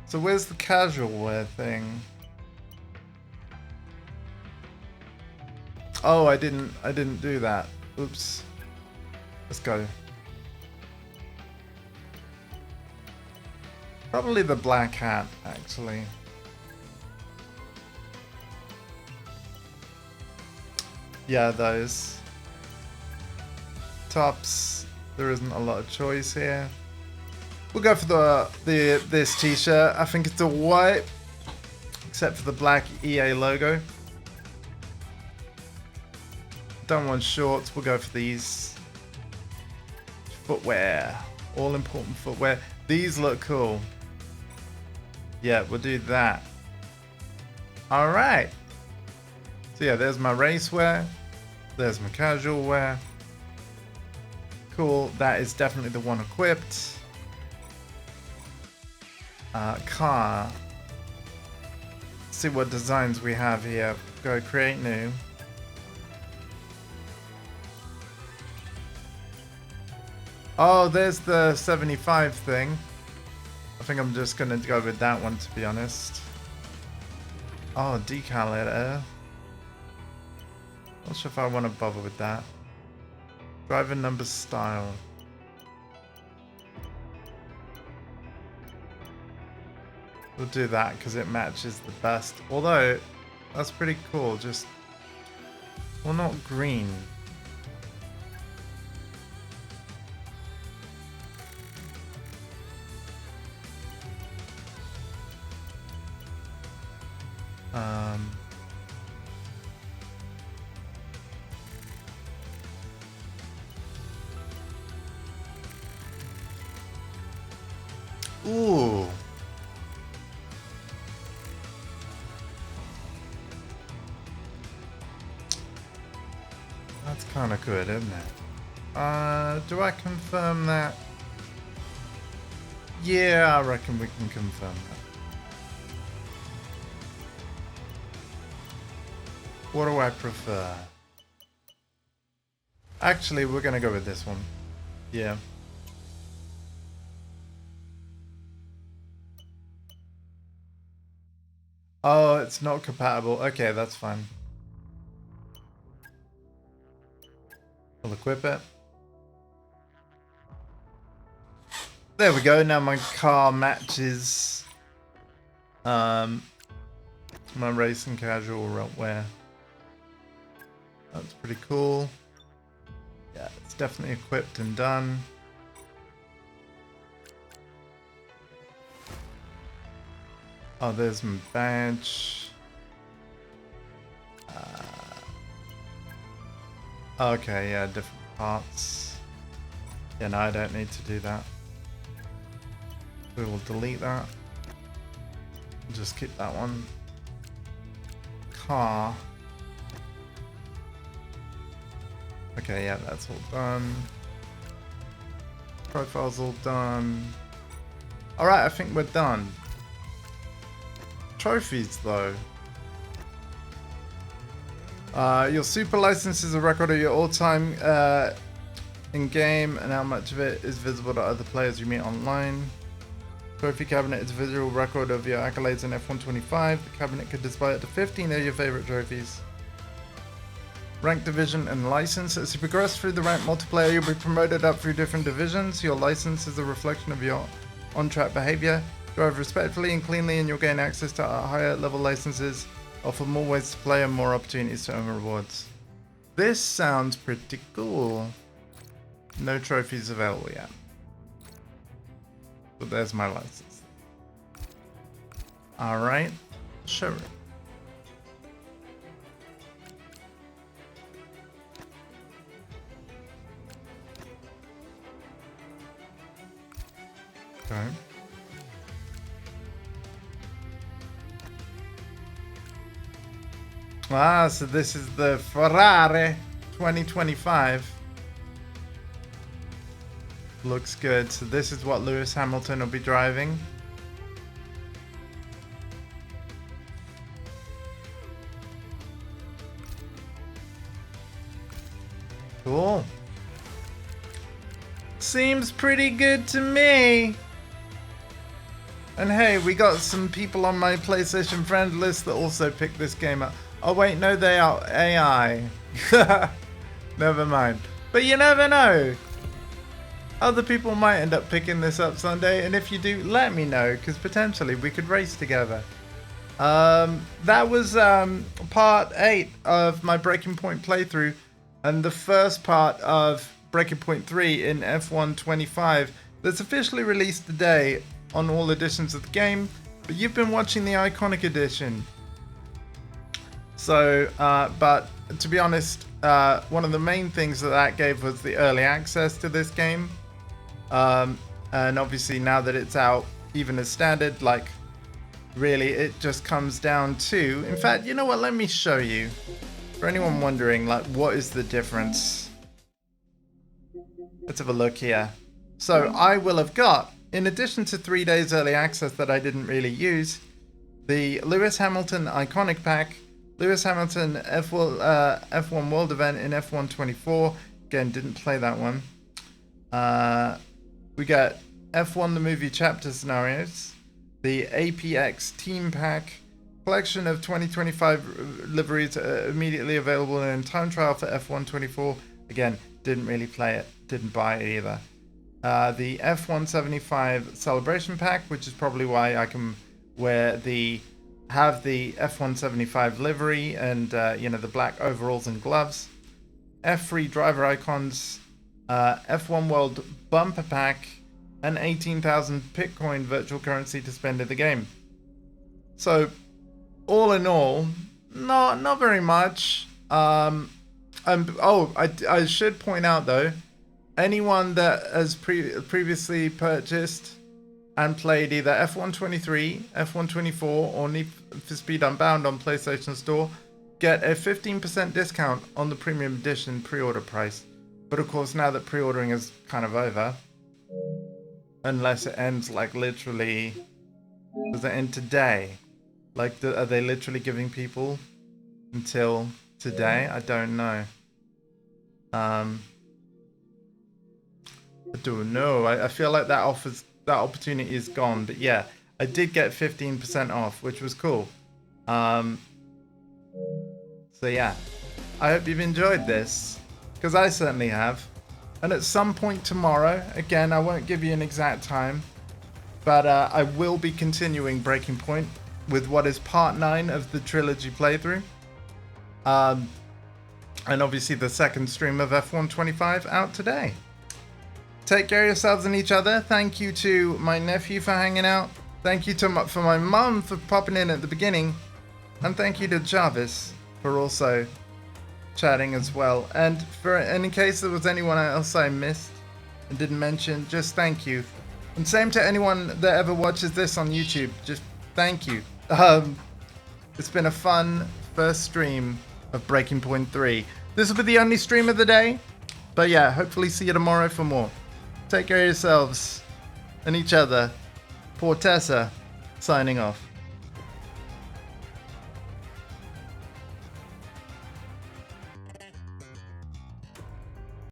So where's the casual wear thing? Oh, I didn't do that. Oops. Let's go. Probably the black hat, actually. Yeah, those. Tops. There isn't a lot of choice here. We'll go for this t-shirt. I think it's a white, except for the black EA logo. Don't want shorts. We'll go for these. Footwear. All important footwear. These look cool. Yeah, we'll do that. All right. So yeah, there's my racewear. There's my casual wear. Cool. That is definitely the one equipped. Car. See what designs we have here. Go create new. Oh, there's the 75 thing. I think I'm just gonna go with that one, to be honest. Oh, decal editor. Not sure if I want to bother with that. Driver number style. We'll do that because it matches the best. Although, that's pretty cool. Just, well, not green. Ooh. That's kind of good, isn't it? Do I confirm that? Yeah, I reckon we can confirm that. What do I prefer? Actually, we're gonna go with this one. Yeah. Oh, it's not compatible. Okay, that's fine. We'll equip it. There we go. Now my car matches my race and casual wear. That's pretty cool. Yeah, it's definitely equipped and done. Oh, there's my badge. Okay, yeah, different parts. Yeah, no, I don't need to do that. We will delete that. Just keep that one. Car. Okay, yeah, that's all done. Profile's all done. Alright, I think we're done. Trophies, though. Your super license is a record of your all-time in-game and how much of it is visible to other players you meet online. Trophy cabinet is a visual record of your accolades in F125. The cabinet could display up to 15 of your favorite trophies. Rank, division, and license. As you progress through the rank multiplayer, you'll be promoted up through different divisions. Your license is a reflection of your on-track behavior. Drive respectfully and cleanly and you'll gain access to higher level licenses, offer more ways to play and more opportunities to earn rewards. This sounds pretty cool. No trophies available yet. But there's my license. Alright, show it. Okay. Ah, so this is the Ferrari 2025. Looks good. So this is what Lewis Hamilton will be driving. Cool. Seems pretty good to me. And hey, we got some people on my PlayStation friend list that also picked this game up. Oh wait, no, they are AI. Never mind. But you never know. Other people might end up picking this up someday, and if you do, let me know, because potentially we could race together. That was part 8 of my Breaking Point playthrough, and the first part of Breaking Point 3 in F1 25. that's officially released today on all editions of the game, but you've been watching the Iconic Edition. So, but to be honest, one of the main things that gave was the early access to this game. And obviously now that it's out, even as standard, like, really, it just comes down to... In fact, you know what? Let me show you. For anyone wondering, like, what is the difference? Let's have a look here. So, I will have got, in addition to 3 days early access that I didn't really use, the Lewis Hamilton Iconic Pack, Lewis Hamilton F1 World Event in F1 24. Again, didn't play that one. We got F1 the Movie Chapter Scenarios, the APX Team Pack, collection of 2025 liveries immediately available in time trial for F1 24. Again, didn't really play it, didn't buy it either. The F1 75 Celebration Pack, which is probably why I can have the F1 75 livery and the black overalls and gloves. F3 driver icons, F1 World Bumper Pack, and 18,000 Bitcoin virtual currency to spend in the game. So, all in all, not very much. I should point out though, anyone that has previously purchased and played either F1 23, F1 24, or Need for Speed Unbound on PlayStation Store, get a 15% discount on the Premium Edition pre-order price. But of course, now that pre-ordering is kind of over, unless it ends like literally, does it end today? Like, are they literally giving people until today? I don't know. I don't know. I feel like that opportunity is gone. But yeah, I did get 15% off, which was cool. So yeah, I hope you've enjoyed this, because I certainly have. And at some point tomorrow, again, I won't give you an exact time, but I will be continuing Breaking Point with what is part 9 of the Trilogy playthrough. And obviously the second stream of F1 25 out today. Take care of yourselves and each other. Thank you to my nephew for hanging out. Thank you for my mum for popping in at the beginning. And thank you to Jarvis for also chatting as well. And in case there was anyone else I missed and didn't mention, just thank you. And same to anyone that ever watches this on YouTube, just thank you. It's been a fun first stream of Breaking Point 3. This will be the only stream of the day, but yeah, hopefully see you tomorrow for more. Take care of yourselves and each other. Poor Tessa, signing off.